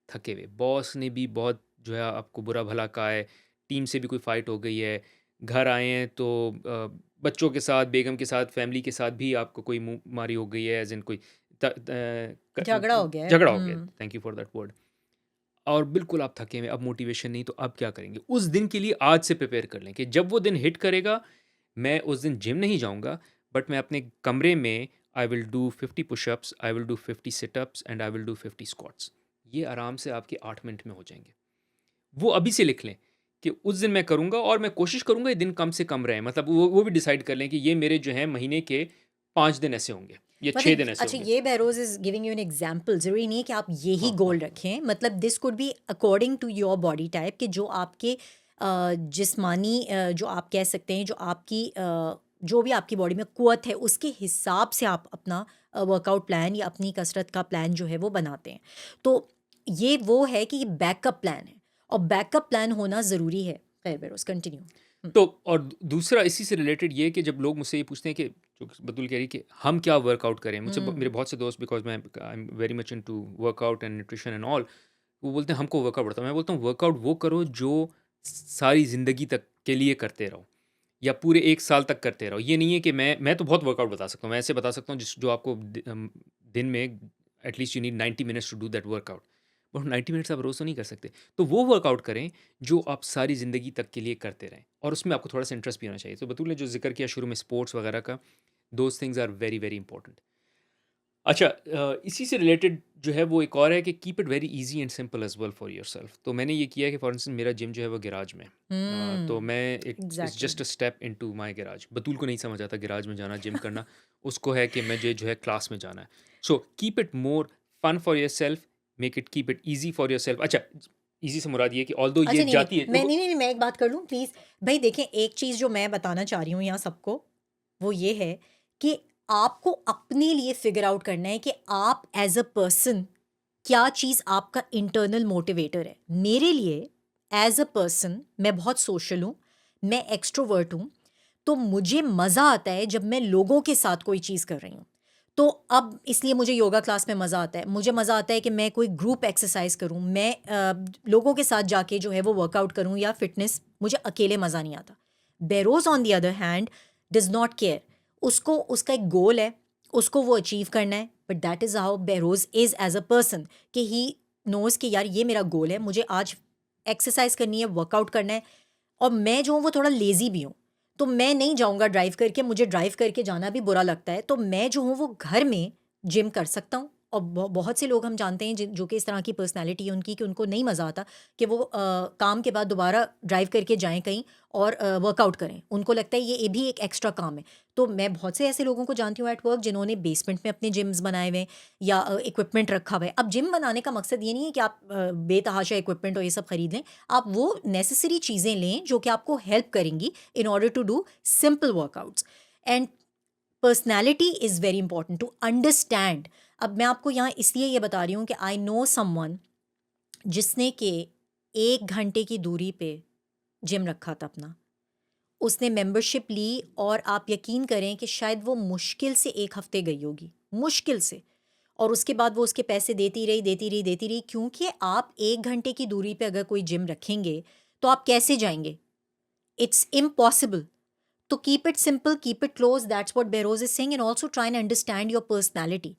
थके हुए, बॉस ने भी बहुत जो है आपको बुरा भला कहा है, टीम से भी कोई फाइट हो गई है, घर आए हैं तो बच्चों के साथ, बेगम के साथ, फैमिली के साथ भी आपको कोई मुंह मारी हो गई है, एज इन कोई झगड़ा हो गया है। झगड़ा हो गया, thank you for that word. और बिल्कुल आप थके हुए, अब मोटिवेशन नहीं, तो अब क्या करेंगे, उस दिन के लिए आज से प्रिपेयर कर लें कि जब वो दिन हिट करेगा, मैं उस दिन जिम नहीं जाऊंगा, बट मैं अपने कमरे में I will do 50 pushups, I will do 50 sit-ups and I will do 50 squats. ये आराम से आपके 8 मिनट में हो जाएंगे। वो अभी से लिख लें कि उस दिन मैं करूँगा, और मैं कोशिश करूँगा ये दिन कम से कम रहे, मतलब वो भी डिसाइड कर लें कि ये मेरे जो है महीने के 5 दिन ऐसे होंगे या 6 दिन ऐसे अच्छा, होंगे। ये Behroz is giving you an example, जरूरी नहीं है कि आप यही हाँ गोल हाँ रखें, मतलब this could be according to your body type, कि जो आपके जिस्मानी जो आप कह सकते हैं, जो आपकी जो भी आपकी बॉडी में कुवत है, उसके हिसाब से आप अपना वर्कआउट प्लान या अपनी कसरत का प्लान जो है वो बनाते हैं। तो ये वो है कि ये बैकअप प्लान है, और बैकअप प्लान होना ज़रूरी है। खैर बहरोज, कंटिन्यू। तो और दूसरा इसी से रिलेटेड ये है कि जब लोग मुझसे ये पूछते हैं कि जो बतूल कह रही कि हम क्या वर्कआउट करें, मुझसे मेरे बहुत से दोस्त, बिकॉज मैं I am very much into workout and nutrition and all, वो बोलते हैं हमको वर्कआउट पड़ता है। मैं बोलता हूँ वर्कआउट वो करो जो सारी ज़िंदगी तक के लिए करते रहो, या पूरे 1 साल तक करते रहो। ये नहीं है कि मैं तो बहुत वर्कआउट बता सकता हूँ, मैं ऐसे बता सकता हूँ जिस जो आपको दिन में at least you need 90 minutes to do that workout, but 90 minutes आप रोज़ तो नहीं कर सकते। तो वो वर्कआउट करें जो आप सारी ज़िंदगी तक के लिए करते रहें, और उसमें आपको थोड़ा सा इंटरेस्ट भी होना चाहिए। तो बतूल ने जो जिक्र किया शुरू में स्पोर्ट्स वगैरह का, those things are very very important. अच्छा, इसी से रिलेटेड जो है वो एक और है कि keep it very easy and simple as well for yourself. तो मैंने ये किया है कि फॉर इंस्टेंस मेरा जिम जो है वो गैराज में, तो मैं it's exactly. Just a step into my garage. Batool को नहीं समझ आता गैराज में जाना, जिम करना, उसको है कि मुझे जो है क्लास में जाना है। So keep it more fun for yourself, make it keep it easy for yourself. अच्छा, ईजी से मुराद ये है कि ऑल्दो ये अच्छा, नहीं नहीं, जाती है मैं नहीं नहीं नहीं, मैं एक बात कर लूँ प्लीज़। भाई देखें, एक चीज़ जो मैं बताना चाह रही हूँ यहाँ सबको, वो ये है कि आपको अपने लिए फिगर आउट करना है कि आप एज अ पर्सन क्या चीज़ आपका इंटरनल मोटिवेटर है। मेरे लिए एज अ पर्सन मैं बहुत सोशल हूँ, मैं एक्सट्रोवर्ट हूँ, तो मुझे मज़ा आता है जब मैं लोगों के साथ कोई चीज़ कर रही हूँ। तो अब इसलिए मुझे योगा क्लास में मज़ा आता है। मुझे मज़ा आता है कि मैं कोई ग्रुप एक्सरसाइज़ करूँ, मैं लोगों के साथ जाके जो है वो वर्कआउट करूँ या फिटनेस, मुझे अकेले मज़ा नहीं आता। Behroz on the other hand does not care. उसको उसका एक गोल है, उसको वो अचीव करना है, but that is how Behroz is as a person कि ही नोज़ कि यार ये मेरा गोल है, मुझे आज एक्सरसाइज़ करनी है, वर्कआउट करना है। और मैं जो हूँ वो थोड़ा लेज़ी भी हूँ, तो मैं नहीं जाऊँगा ड्राइव करके, मुझे ड्राइव करके जाना भी बुरा लगता है, तो मैं जो हूँ वो घर में जिम कर सकता हूँ। और बहुत से लोग हम जानते हैं जो कि इस तरह की पर्सनैलिटी है उनकी कि उनको नहीं मज़ा आता कि वो काम के बाद दोबारा ड्राइव करके जाएँ कहीं और वर्कआउट करें। उनको लगता है ये भी एक एक्स्ट्रा काम है। तो मैं बहुत से ऐसे लोगों को जानती हूँ एट वर्क जिन्होंने बेसमेंट में अपने जिम्स बनाए हुए हैं या इक्विपमेंट रखा हुआ है। अब जिम बनाने का मकसद ये नहीं है कि आप बेतहाशा इक्विपमेंट और ये सब खरीद लें। आप वो नेसेसरी चीज़ें लें जो कि आपको हेल्प करेंगी in order to do simple workouts. And personality is very important to understand. अब मैं आपको यहाँ इसलिए ये बता रही हूँ कि आई नो समवन जिसने कि 1 घंटे की दूरी पे जिम रखा था अपना। उसने मेंबरशिप ली और आप यकीन करें कि शायद वो मुश्किल से 1 हफ्ते गई होगी, मुश्किल से। और उसके बाद वो उसके पैसे देती रही, देती रही, देती रही, क्योंकि आप 1 घंटे की दूरी पे अगर कोई जिम रखेंगे, तो आप कैसे जाएँगे? It's impossible. So keep it simple, keep it close. That's what Behrouz is saying, and also try and understand your personality.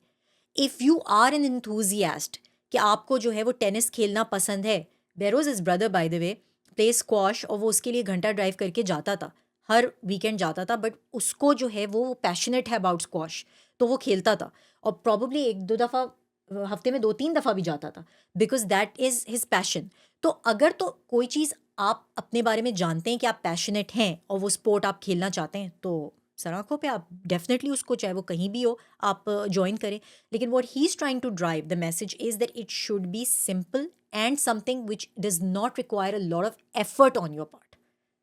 If you are an enthusiast, कि आपको जो है वो टेनिस खेलना पसंद है, bureaus is brother by the way play squash, और वो उसके लिए घंटा ड्राइव करके जाता था, हर वीकेंड जाता था, बट उसको जो है वो पैशनेट है अबाउट स्क्वॉश, तो वो खेलता था और प्रॉब्ली 1-2 दफ़ा हफ्ते में 2-3 दफ़ा भी जाता था, because that is his passion. तो अगर तो कोई चीज़ आप अपने बारे में जानते हैं कि आप पैशनेट हैं और वो स्पोर्ट आप खेलना चाहते हैं, तो सर आँखों पे आप डेफिनेटली उसको, चाहे वो कहीं भी हो, आप जॉइन करें। लेकिन what he's trying to drive the message is that it should be simple and something which does not require a lot of effort on your part.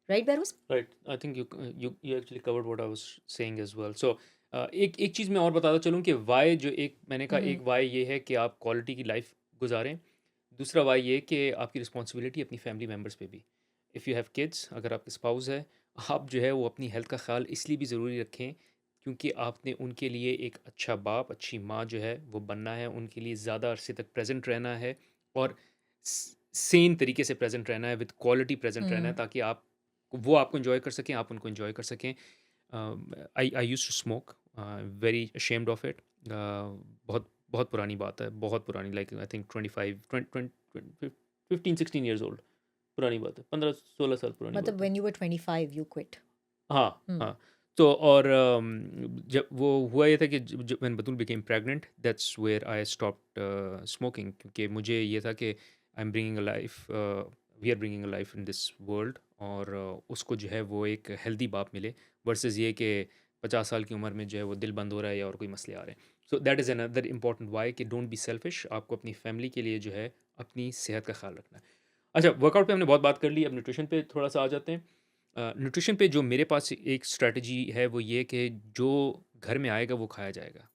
Right, Beros? Right, I think you actually covered what I was saying as well. सो एक एक चीज़ मैं और बताता चलूँ कि Y, जो एक मैंने कहा, Mm-hmm. एक वाई ये है कि आप क्वालिटी की लाइफ गुजारें। दूसरा वाई ये कि आपकी रिस्पॉन्सिबिलिटी अपनी फैमिली मेम्बर्स पे भी। इफ़ यू हैव किड्स, अगर आपके स्पाउस है, आप जो है वो अपनी हेल्थ का ख्याल इसलिए भी ज़रूरी रखें क्योंकि आपने उनके लिए एक अच्छा बाप, अच्छी माँ जो है वो बनना है, उनके लिए ज़्यादा अरसे तक प्रेजेंट रहना है और सेम तरीके से प्रेजेंट रहना है, विद क्वालिटी प्रेजेंट रहना है, Mm. ताकि आप वो आपको एंजॉय कर सकें, आप उनको एंजॉय कर सकें। I used to smoke, very ashamed of it. बहुत बहुत पुरानी बात है, बहुत पुरानी, like I think 15-16 years old, पुरानी बात है, 15-16 साल पुरानी Matlab, बात है। when you were 25, you quit. हाँ, Hmm. हाँ। तो और जब वो हुआ ये था कि जब when Batool became pregnant, that's where I stopped smoking, क्योंकि मुझे ये था कि I am bringing a life, we are bringing a life in this world, और उसको जो है वो एक हेल्दी बाप मिले, वर्सेस ये कि 50 साल की उम्र में जो है वो दिल बंद हो रहा है या और कोई मसले आ रहे हैं। So that is another important Y कि डोंट बी सेल्फिश, आपको अपनी फैमिली के लिए जो है अपनी सेहत का ख्याल रखना है। अच्छा, वर्कआउट पे हमने बहुत बात कर ली, अब न्यूट्रिशन पे थोड़ा सा आ जाते हैं। न्यूट्रिशन पे जो मेरे पास एक स्ट्रैटेजी है वो ये कि जो घर में आएगा वो खाया जाएगा।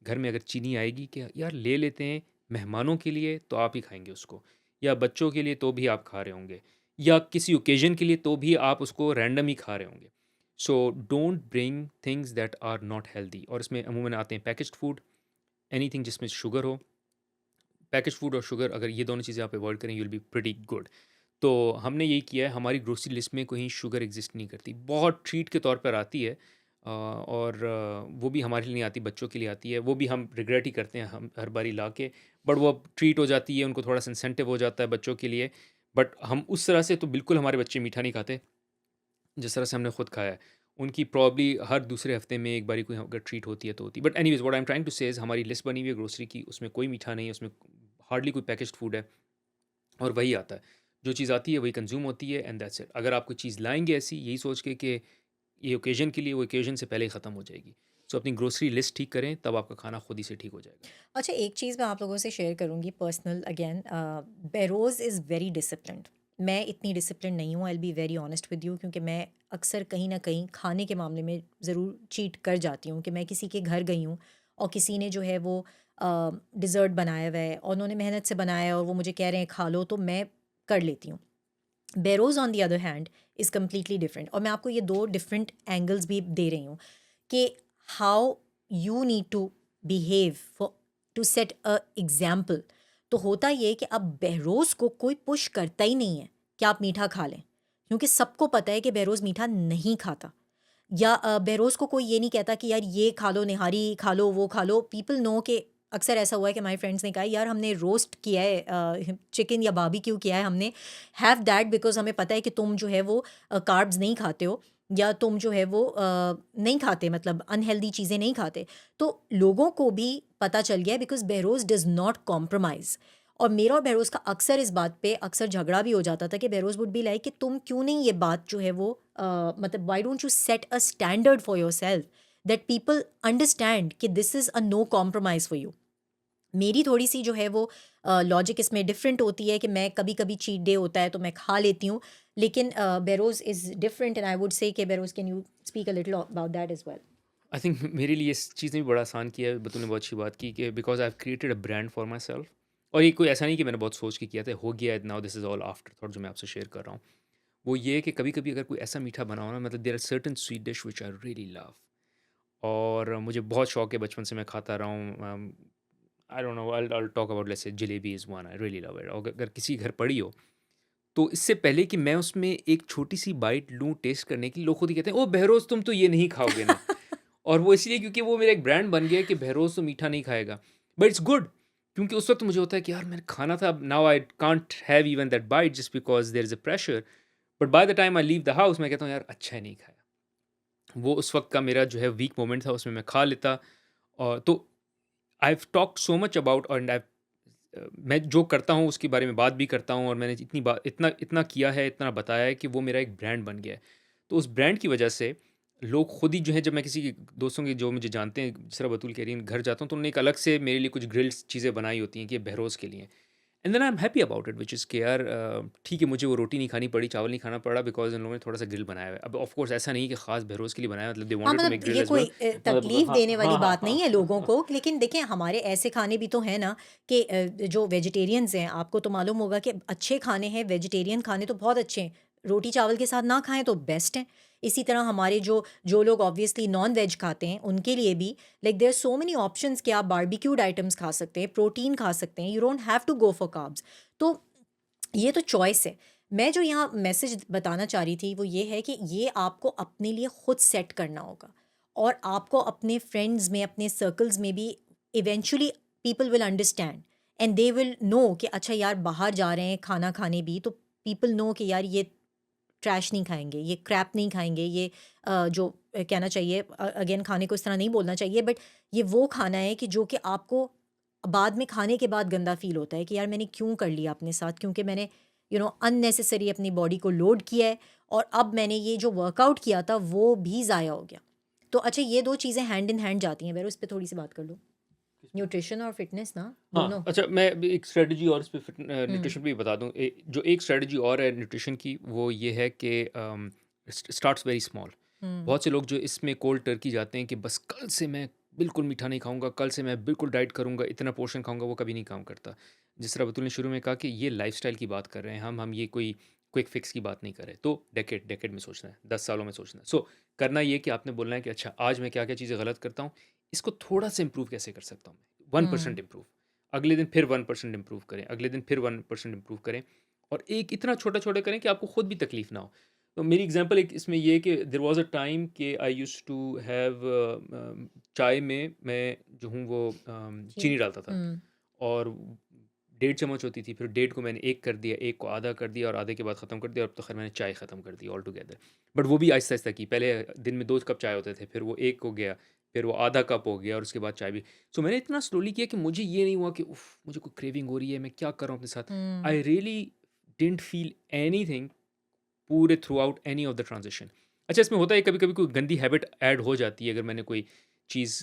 घर में अगर चीनी आएगी कि यार ले लेते हैं मेहमानों के लिए, तो आप ही खाएँगे उसको, या बच्चों के लिए तो भी आप खा रहे होंगे, या किसी ओकेज़न के लिए तो भी आप उसको रैंडम ही खा रहे होंगे। So don't bring things that are not healthy, और इसमें अमूमन आते हैं पैकेज्ड फूड, एनीथिंग जिसमें शुगर हो। पैकेज्ड फूड और शुगर, अगर ये दोनों चीज़ें आप अवॉइड करें, you will be pretty good. तो हमने यही किया है, हमारी ग्रोसरी लिस्ट में कहीं शुगर एग्जिस्ट नहीं करती, बहुत ट्रीट के तौर पर आती है, और वो भी हमारे लिए नहीं आती, बच्चों के लिए आती है, वो भी हम रिग्रेट ही करते हैं हम हर बारी ला के, बट वो अब ट्रीट हो जाती है, उनको थोड़ा सा इंसेंटिव हो जाता है बच्चों के लिए। बट हम उस तरह से तो बिल्कुल हमारे बच्चे मीठा नहीं खाते जिस तरह से हमने खुद खाया है। उनकी प्रॉब्ली हर दूसरे हफ्ते में एक बारी कोई अगर ट्रीट होती है तो होती है, but anyways what I am trying to say is, हमारी लिस्ट बनी हुई है ग्रोसरी की, उसमें कोई मीठा नहीं है, उसमें हार्डली कोई पैकेज्ड फूड है, और वही आता है, जो चीज़ आती है वही कंज्यूम होती है, एंड दैट्स इट। अगर आप कोई चीज़ लाएँगे ऐसी, यही सोच के कि ये ओकेज़न के लिए, वो ओकेज़न से पहले ही ख़त्म हो जाएगी। सो अपनी ग्रोसरी लिस्ट ठीक करें, तब आपका खाना खुद ही से ठीक हो जाएगा। अच्छा, एक चीज़ मैं आप लोगों से शेयर करूँगी personal again. Behroz is very disciplined. मैं इतनी डिसिप्लिन नहीं हूँ, I will be very honest with you, क्योंकि मैं अक्सर कहीं न कहीं खाने के मामले में ज़रूर चीट कर जाती हूँ कि मैं किसी के घर गई हूँ और किसी ने जो है वो डिज़र्ट बनाया हुआ है और उन्होंने मेहनत से बनाया है और वो मुझे कह रहे हैं खा लो, तो मैं कर लेती हूँ। Behroz on the other hand is completely different. और मैं आपको ये 2 डिफरेंट एंगल्स भी दे रही हूँ कि how you need to behave for to set a example. तो होता ये है कि अब बहरोज़ को कोई पुश करता ही नहीं है कि आप मीठा खा लें, क्योंकि सबको पता है कि बहरोज़ मीठा नहीं खाता। या बहरोज़ को कोई ये नहीं कहता कि यार ये खा लो, निहारी खा लो, वो खा लो। पीपल नो कि अक्सर ऐसा हुआ है कि हमारे फ्रेंड्स ने कहा यार हमने रोस्ट किया है, चिकन या बारबेक्यू किया है हमने, हैव दैट बिकॉज़ हमें पता है कि तुम जो है वो कार्ब्स नहीं खाते हो, या तुम जो है वो नहीं खाते, मतलब अनहेल्दी चीज़ें नहीं खाते। तो लोगों को भी पता चल गया है बिकॉज़ बहरोज़ डज़ नॉट कॉम्प्रोमाइज़। और मेरा और बहरोज़ का अक्सर इस बात पे अक्सर झगड़ा भी हो जाता था कि बहरोज़ वुड बी लाइक कि तुम क्यों नहीं ये बात जो है वो मतलब why don't you set a standard for yourself that people understand कि this is a no compromise for you. मेरी थोड़ी-सी जो है वो लॉजिक इसमें डिफरेंट होती है कि मैं कभी-कभी चीट डे होता है तो मैं खा लेती हूँ। लेकिन Behroz is different and I would say कि Behroz can you speak a little about that as well? I think मेरे लिए इस चीज़ ने भी बड़ा आसान किया है, तूने बहुत अच्छी बात की कि because I have created a brand for my self. और ये कोई ऐसा नहीं कि मैंने बहुत सोच के किया था, हो गया है, now this is all after thought जो मैं आपसे शेयर कर रहा हूँ। वो ये है कि कभी-कभी अगर कोई ऐसा मीठा बनाओ ना, मतलब there are certain sweet dish which I really love, और मुझे बहुत शौक है, बचपन से मैं खाता रहा हूँ। I don't know, I will talk about, let's say jalebi is one, I really love it. और अगर किसी घर पड़ी हो, तो इससे पहले कि मैं उसमें एक छोटी-सी बाइट लूँ टेस्ट करने की, लोग खुद ही कहते हैं, "ओह! बहरोज़ तुम तो ये नहीं खाओगे ना।" और वो इसलिए क्योंकि वो मेरा एक ब्रांड बन गया है कि बहरोज़ तो मीठा नहीं खाएगा। बट इट्स गुड, क्योंकि उस वक़्त मुझे होता है कि यार मैंने खाना था, अब now I can't have even that bite just because there is a pressure. But by the time I leave the house, मैं कहता हूँ यार अच्छा ही नहीं खाया। वो उस वक़्त का मेरा जो है वीक मोमेंट था, उसमें मैं खा लेता। और तो I have talked so much about, and मैं जो करता हूँ उसके बारे में बात भी करता हूँ, और मैंने इतना इतना किया है, इतना बताया है कि वो मेरा एक ब्रांड बन गया है। तो उस ब्रांड की वजह से लोग खुद ही जो है, जब मैं किसी के दोस्तों के जो मुझे जानते हैं, जिस तरह बतूल कह रही हैं, घर जाता हूँ तो उन्होंने एक अलग से मेरे लिए कुछ ग्रिल्स चीज़ें बनाई होती हैं कि ये बहरोज़ के लिए। And then I am happy about it, which is कि यार ठीक है, मुझे वो रोटी नहीं खानी पड़ी, चावल नहीं खाना पड़ा, बिकॉज़ इन लोगों ने थोड़ा-सा ग्रिल बनाया है। अब ऑफ कोर्स ऐसा नहीं है कि ख़ास बहरोज़ के लिए बनाया है, मतलब दे हाँ, वांटेड टू मतलब मेक ग्रिल ये एज़ कोई वेल। मतलब तकलीफ़ हाँ, देने वाली हाँ, हाँ, बात हाँ, नहीं है हाँ, लोगों हाँ। को, लेकिन देखें हमारे ऐसे खाने भी तो हैं ना कि जो वेजिटेरियंस हैं, आपको तो मालूम होगा कि अच्छे खाने हैं, वेजिटेरियन खाने तो बहुत अच्छे हैं, रोटी-चावल के साथ ना खाएँ तो बेस्ट हैं। इसी तरह हमारे जो जो लोग ऑब्वियसली नॉन-वेज खाते हैं, उनके लिए भी like there are so many options कि आप बारबेक्यूड आइटम्स खा सकते हैं, प्रोटीन खा सकते हैं, you don't have to go for carbs. तो ये तो चॉइस है। मैं जो यहाँ मैसेज बताना चाह रही थी वो ये है कि ये आपको अपने लिए खुद सेट करना होगा, और आपको अपने फ्रेंड्स में, अपने सर्कल्स में भी eventually people will understand and they will know कि अच्छा यार बाहर जा रहे हैं खाना खाने भी, तो पीपल नो कि यार ये ट्रैश नहीं खाएँगे, ये क्रैप नहीं खाएँगे, ये जो कहना चाहिए अगेन खाने को इस तरह नहीं बोलना चाहिए, बट ये वो खाना है कि जो कि आपको बाद में खाने के बाद गंदा फ़ील होता है कि यार मैंने क्यों कर लिया अपने साथ, क्योंकि मैंने अननेसेसरी अपनी बॉडी को लोड किया है, और अब मैंने ये जो वर्कआउट किया था वो भी ज़ाया हो गया। तो अच्छा ये 2 चीज़ें हैंड इन हैंड जाती हैं, ज़रा इस पे थोड़ी-सी बात कर लो। किसमें? न्यूट्रिशन और फिटनेस ना, हाँ, दोनों। अच्छा, मैं भी एक स्ट्रैटेजी और इस पे हुँ, न्यूट्रिशन पे भी बता दूँ। जो एक स्ट्रैटेजी और है न्यूट्रिशन की, वो ये है कि स्टार्ट्स वेरी स्मॉल। हुँ, बहुत से लोग जो इसमें कोल्ड टर्की जाते हैं कि बस कल से मैं बिल्कुल मीठा नहीं खाऊँगा, कल से मैं बिल्कुल डाइट करूँगा, इतना पोर्शन खाऊँगा, वो कभी नहीं काम करता। जिस तरह बतूल ने शुरू में कहा कि ये लाइफ़स्टाइल की बात कर रहे हैं हम ये कोई क्विक फिक्स की बात नहीं कर रहे। तो डेकेड डेकेड में सोचना है, 10 सालों में सोचना है। सो करना ये कि आपने बोलना है कि अच्छा आज मैं क्या-क्या चीज़ें गलत करता हूँ, इसको थोड़ा-सा इम्प्रूव कैसे कर सकता हूँ मैं? 1% हुँ, इम्प्रूव। अगले दिन फिर 1% इम्प्रूव करें, अगले दिन फिर 1% इम्प्रूव करें, और एक इतना छोटा-छोटा करें कि आपको खुद भी तकलीफ़ ना हो। तो मेरी एग्ज़ाम्पल एक इसमें ये है कि देयर वाज़ अ टाइम कि आई यूज्ड टू हैव चाय में मैं जो हूँ वो जी। चीनी डालता था, हुँ, और 1.5 चम्मच होती थी, फिर 1.5 को मैंने 1 कर दिया, 1 को आधा कर दिया, और आधे के बाद ख़त्म कर दिया, और अब तो ख़ैर मैंने चाय ख़त्म कर दी ऑल टुगेदर। बट वो भी आहिस्ता-आहिस्ता की, पहले दिन में 2 कप चाय होते थे, फिर वो 1 हो गया, फिर वो आधा कप हो गया, और उसके बाद चाय भी। सो मैंने इतना स्लोली किया कि मुझे ये नहीं हुआ कि उफ़! मुझे कोई क्रेविंग हो रही है, मैं क्या कर रहा हूँ अपने साथ। हुँ, I really didn't feel anything पूरे throughout any of the transition. अच्छा, इसमें होता है कभी-कभी कोई गंदी हैबिट ऐड हो जाती है, अगर मैंने कोई चीज़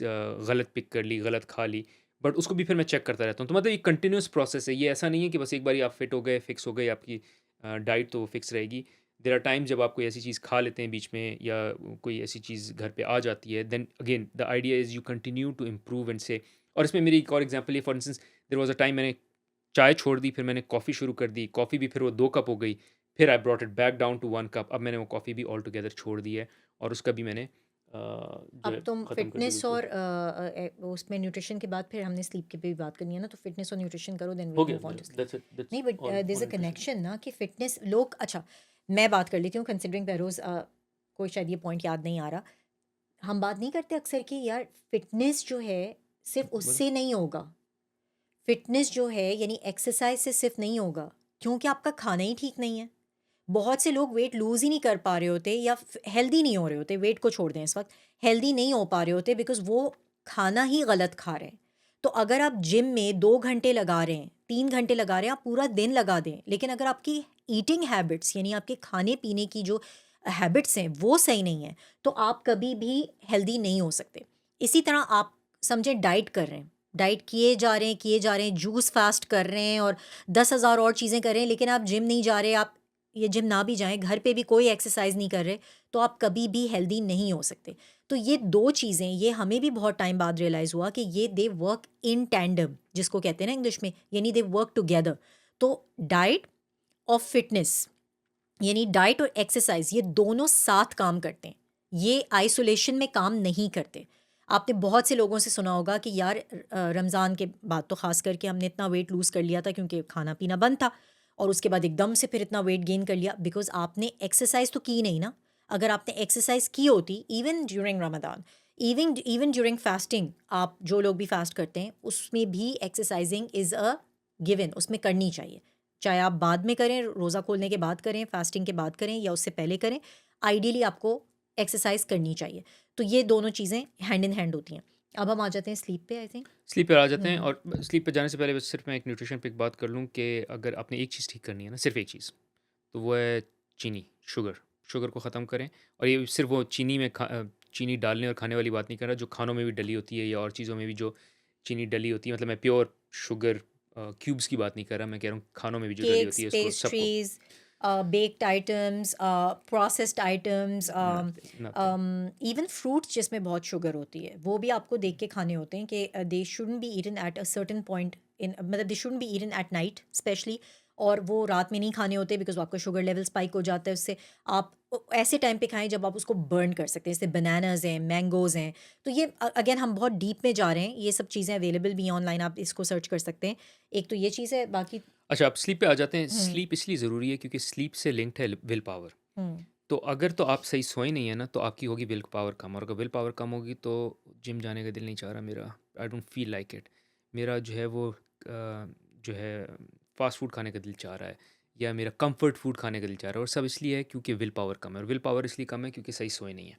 गलत पिक कर ली, गलत खा ली, बट उसको भी फिर मैं चेक करता रहता हूँ। तो मतलब ये कंटिन्यूअस प्रोसेस है, ये ऐसा नहीं है कि बस एक बारी आप फिट हो गए, फिक्स हो गई आपकी डाइट, तो वो फिक्स रहेगी। देयर आर टाइम्स जब आप कोई ऐसी चीज़ खा लेते हैं बीच में, या कोई ऐसी चीज़ घर पे आ जाती है, then again the idea is you continue to improve and so. और इसमें मेरी एक और एग्ज़ाम्पल है, for instance there was a time मैंने चाय छोड़ दी, फिर मैंने कॉफ़ी शुरू कर दी, कॉफ़ी भी फिर वो 2 कप हो गई, फिर I brought it back down to 1 cup. अब मैंने वो कॉफ़ी भी ऑल टुगेदर छोड़ दी है और उसका भी मैंने जो अब है तुम ख़त्म कर दी फ़िटनेस बिल्कुल। और उसमें न्यूट्रिशन के बाद फिर हमने स्लीप की भी बात करनी है ना, तो फ़िटनेस और न्यूट्रिशन करो देन वी हो गया मूव ऑन मेरा, to sleep. That's it, that's नहीं but all there is on a nutrition. Connection ना कि फ़िटनेस लोग अच्छा, मैं बात कर लेती हूँ कंसिडरिंग बहरोज़ कोई शायद ये पॉइंट याद नहीं आ रहा। हम बात नहीं करते अक्सर कि यार फ़िटनेस जो है सिर्फ़ बोलो। उससे नहीं होगा। फ़िटनेस जो है यानी एक्सरसाइज़ से सिर्फ़ नहीं होगा, क्योंकि आपका खाना ही ठीक नहीं है। बहुत से लोग वेट लूज़ ही नहीं कर पा रहे होते या हेल्दी नहीं हो रहे होते, वेट को छोड़ दें इस वक्त, हेल्दी नहीं हो पा रहे होते बिकॉज वो खाना ही गलत खा रहे हैं। तो अगर आप जिम में 2 घंटे लगा रहे हैं, 3 घंटे लगा रहे हैं, आप पूरा दिन लगा दें, लेकिन अगर आपकी ईटिंग हैबिट्स यानी आपके खाने पीने की जो हैबिट्स हैं वो सही नहीं है, तो आप कभी भी हेल्दी नहीं हो सकते। इसी तरह आप समझें डाइट कर रहे हैं, डाइट किए जा रहे हैं, जूस फास्ट कर रहे हैं और 10,000 और चीज़ें कर रहे हैं, लेकिन आप जिम नहीं जा रहे, आप ये जिम ना भी जाएँ, घर पे भी कोई एक्सरसाइज़ नहीं कर रहे, तो आप कभी भी हेल्दी नहीं हो सकते। तो ये 2 चीज़ें, ये हमें भी बहुत टाइम बाद रियलाइज़ हुआ कि ये दे वर्क इन टैंडम जिसको कहते हैं ना इंग्लिश में, यानी दे वर्क टुगेदर। तो डाइट और फिटनेस यानी डाइट और एक्सरसाइज़ ये दोनों साथ काम करते हैं। ये आइसोलेशन में काम नहीं करते। आपने बहुत से लोगों से सुना होगा कि यार रमज़ान के बाद तो ख़ास करके हमने इतना वेट लूज़ कर लिया था क्योंकि खाना-पीना बंद था और उसके बाद एकदम से फिर इतना वेट गेन कर लिया बिकॉज़ आपने एक्सरसाइज़ तो की नहीं ना। अगर आपने एक्सरसाइज़ की होती even during Ramzan, even even during fasting, आप जो लोग भी फास्ट करते हैं, उसमें भी एक्सरसाइज़िंग इज़ अ गिवन, उसमें करनी चाहिए। चाहे आप बाद में करें, रोज़ा खोलने के बाद करें, फास्टिंग के बाद करें या उससे पहले करें, आइडियली आपको एक्सरसाइज करनी चाहिए। तो ये दोनों चीज़ें हैंड इन हैंड होती हैं। अब हम आ जाते हैं स्लीप पे आई थिंक। स्लीप पे आ जाते हैं हुँ। और स्लीप पे जाने से पहले बस सिर्फ मैं एक न्यूट्रिशन पे एक बात कर लूँ कि अगर आपने एक चीज़ ठीक करनी है ना, सिर्फ एक चीज़, तो वो है चीनी, शुगर। शुगर को ख़त्म करें और ये सिर्फ वो चीनी में चीनी डालने और खाने वाली बात नहीं कर रहा, जो खानों में भी डली होती है या और चीज़ों में भी जो चीनी डली होती है, मतलब मैं प्योर शुगर क्यूब्स की बात नहीं कर रहा, मैं कह रहा हूँ खानों में भी जो डली केक्स, होती है इसको सबको। Pastries, baked items, processed items, nothing, nothing. Even fruits जिसमें बहुत शुगर होती है, वो भी आपको देख के खाने होते हैं कि they shouldn't be eaten at a certain point in, मतलब they shouldn't be eaten at night especially, और वो रात में नहीं खाने होते बिकॉज़ आपका शुगर लेवल स्पाइक हो जाता है उससे। आप ऐसे टाइम पे खाएँ जब आप उसको बर्न कर सकते हैं, जैसे बनानाज़ हैं, मैंगोज़ हैं। तो ये अगेन हम बहुत डीप में जा रहे हैं, ये सब चीज़ें अवेलेबल भी हैं ऑनलाइन, आप इसको सर्च कर सकते हैं। एक तो ये चीज़ है, बाकी अच्छा, अब स्लीप पे आ जाते हैं। हुँ, स्लीप इसलिए ज़रूरी है क्योंकि स्लीप से लिंक्ड है विल पावर। हुँ। तो अगर तो आप सही सोए नहीं है ना, तो आपकी होगी विल पावर कम, और अगर विल पावर कम होगी तो जिम जाने का दिल नहीं चाह रहा मेरा। I don't feel like it. मेरा जो है वो जो है फास्ट फूड खाने का दिल चाह रहा है या मेरा कंफर्ट फूड खाने का दिल चाह रहा है, और सब इसलिए है क्योंकि विल पावर कम है, और विल पावर इसलिए कम है क्योंकि सही सोए नहीं है।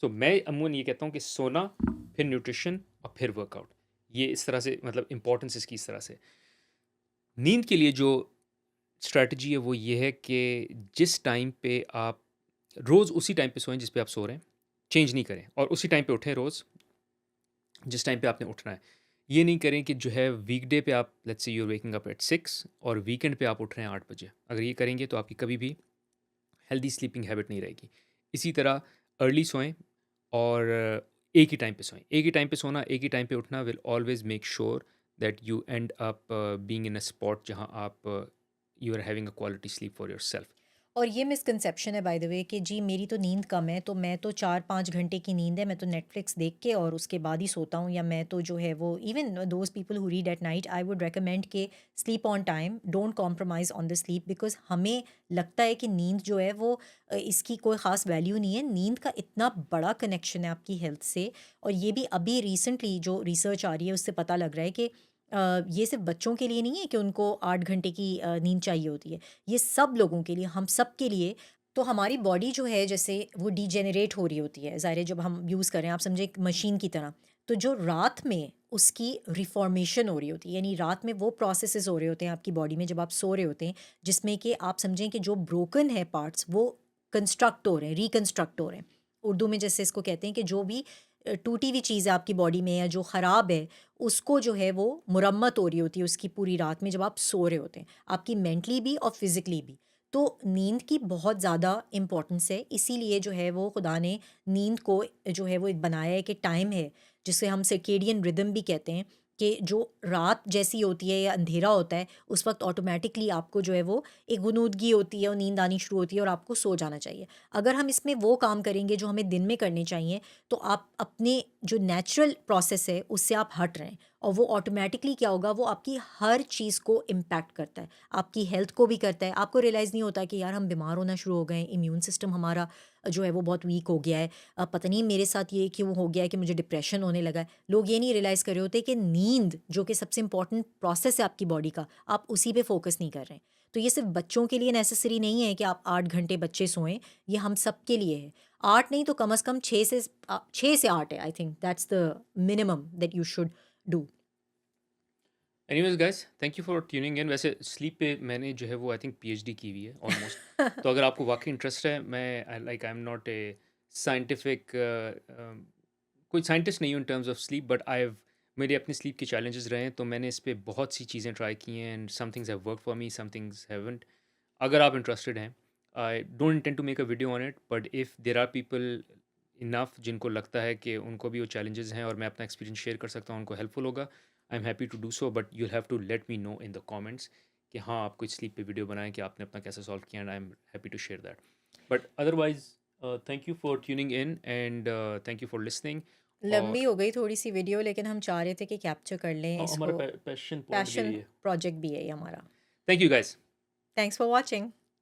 सो मैं अमूमन ये कहता हूँ कि सोना, फिर न्यूट्रिशन और फिर वर्कआउट, ये इस तरह से, मतलब इंपॉर्टेंस इसकी इस तरह से। नींद के लिए जो स्ट्रैटेजी है वो ये है कि जिस टाइम पे आप रोज़ उसी टाइम पे सोएं जिस पे आप सो रहे हैं, चेंज नहीं करें, और उसी टाइम पे उठें रोज़ जिस टाइम पे आपने उठना है। ये नहीं करें कि जो है वीकडे पे आप let's say you are waking up at 6 और वीकेंड पे आप उठ रहे हैं 8 बजे। अगर ये करेंगे तो आपकी कभी भी हेल्दी स्लीपिंग हैबिट नहीं रहेगी। इसी तरह अर्ली सोएं और एक ही टाइम पे सोएं। एक ही टाइम पे सोना, एक ही टाइम पे उठना will always make sure that you end up being in a spot जहाँ आप you are having a quality sleep for yourself. और ये मिसकंसेप्शन है बाय द वे कि जी मेरी तो नींद कम है, तो मैं तो 4-5 घंटे की नींद है, मैं तो नेटफ्लिक्स देख के और उसके बाद ही सोता हूँ, या मैं तो जो है वो even those people who read at night I would recommend के sleep on time, don't compromise on the sleep, because हमें लगता है कि नींद जो है वो इसकी कोई ख़ास वैल्यू नहीं है। नींद का इतना बड़ा कनेक्शन है आपकी हेल्थ से, और ये भी अभी रिसेंटली जो रिसर्च आ रही है उससे पता लग रहा है कि ये सिर्फ़ बच्चों के लिए नहीं है कि उनको 8 घंटे की नींद चाहिए होती है। ये सब लोगों के लिए, हम सब के लिए। तो हमारी बॉडी जो है जैसे वो डिजेनरेट हो रही होती है, ज़ाहिर है जब हम यूज़ करें, आप समझें एक मशीन की तरह। तो जो रात में उसकी रिफॉर्मेशन हो रही होती है, यानी रात में वो प्रोसेसेस हो रहे होते हैं आपकी बॉडी में जब आप सो रहे होते हैं, जिसमें कि आप समझें कि जो ब्रोकन है पार्ट्स वो कंस्ट्रक्ट हो रहे हैं, रिकंस्ट्रक्ट हो रहे हैं। उर्दू में जैसे इसको कहते हैं कि जो भी टूटी हुई चीज़ है आपकी बॉडी में या जो ख़राब है, उसको जो है वो मुरम्मत हो रही होती है उसकी पूरी रात में जब आप सो रहे होते हैं, आपकी मेंटली भी और फिज़िकली भी। तो नींद की बहुत ज़्यादा इम्पोर्टेंस है, इसीलिए जो है वो खुदा ने नींद को जो है वो एक बनाया है कि टाइम है, जिसे हम सर्केडियन रिदम भी कहते हैं, कि जो रात जैसी होती है या अंधेरा होता है, उस वक़्त ऑटोमैटिकली आपको जो है वो एक गुनूदगी होती है और नींद आनी शुरू होती है और आपको सो जाना चाहिए। अगर हम इसमें वो काम करेंगे जो हमें दिन में करने चाहिए, तो आप अपने जो नेचुरल प्रोसेस है, उससे आप हट रहे हैं और वो ऑटोमैटिकली क्या होगा, वो आपकी हर चीज़ को इम्पैक्ट करता है। आपकी हेल्थ को भी करता है, आपको रियलाइज़ नहीं होता कि यार हम बीमार होना शुरू हो गए हैं, इम्यून सिस्टम हमारा जो है वो बहुत वीक हो गया है। पता नहीं मेरे साथ ये क्यों हो गया है कि मुझे डिप्रेशन होने लगा है। लोग ये नहीं रियलाइज़ कर रहे होते कि नींद जो कि सबसे इम्पोर्टेंट प्रोसेस है आपकी बॉडी का, आप उसी पे फ़ोकस नहीं कर रहे हैं। तो ये सिर्फ़ बच्चों के लिए नेसेसरी नहीं है कि आप 8 घंटे बच्चे सोएँ, ये हम सब के लिए है। 8 नहीं तो कम से कम 6 से 8 है, I think that's the minimum that you should do. Anyways guys, thank you for tuning इन। वैसे स्लीप पे मैंने जो है वो आई थिंक पीएचडी की हुई है ऑलमोस्ट। तो अगर आपको वाकई इंटरेस्ट है, मैं I am not a scientific, कोई साइंटिस्ट नहीं हूँ in terms of sleep, but I have मेरे अपने स्लीप के चैलेंजेस रहे हैं, तो मैंने इस पे बहुत सी चीज़ें ट्राई की हैं and some things have work for me, some things haven't. अगर आप इंटरेस्टेड हैं, I don't intend to make a video on it, but if there are people enough जिनको लगता है कि उनको भी वो चैलेंजेस हैं और मैं अपना एक्सपीरियंस शेयर कर सकता हूँ, उनको हेल्पफुल होगा, I am happy to do so, but you'll have to let me know in the comments कि हाँ, आप कोई स्लीप पे वीडियो बनाएं कि आपने अपना कैसे सॉल्व किया, and I am happy to share that. But otherwise, thank you for tuning in and thank you for listening. लंबी और हो गई थोड़ी-सी वीडियो, लेकिन हम चाह रहे थे कि कैप्चर कर लें हमारा इसको। पैशन पॉइंट भी पैशन यही है। प्रोजेक्ट भी है ये हमारा। Thank you guys. Thanks for watching.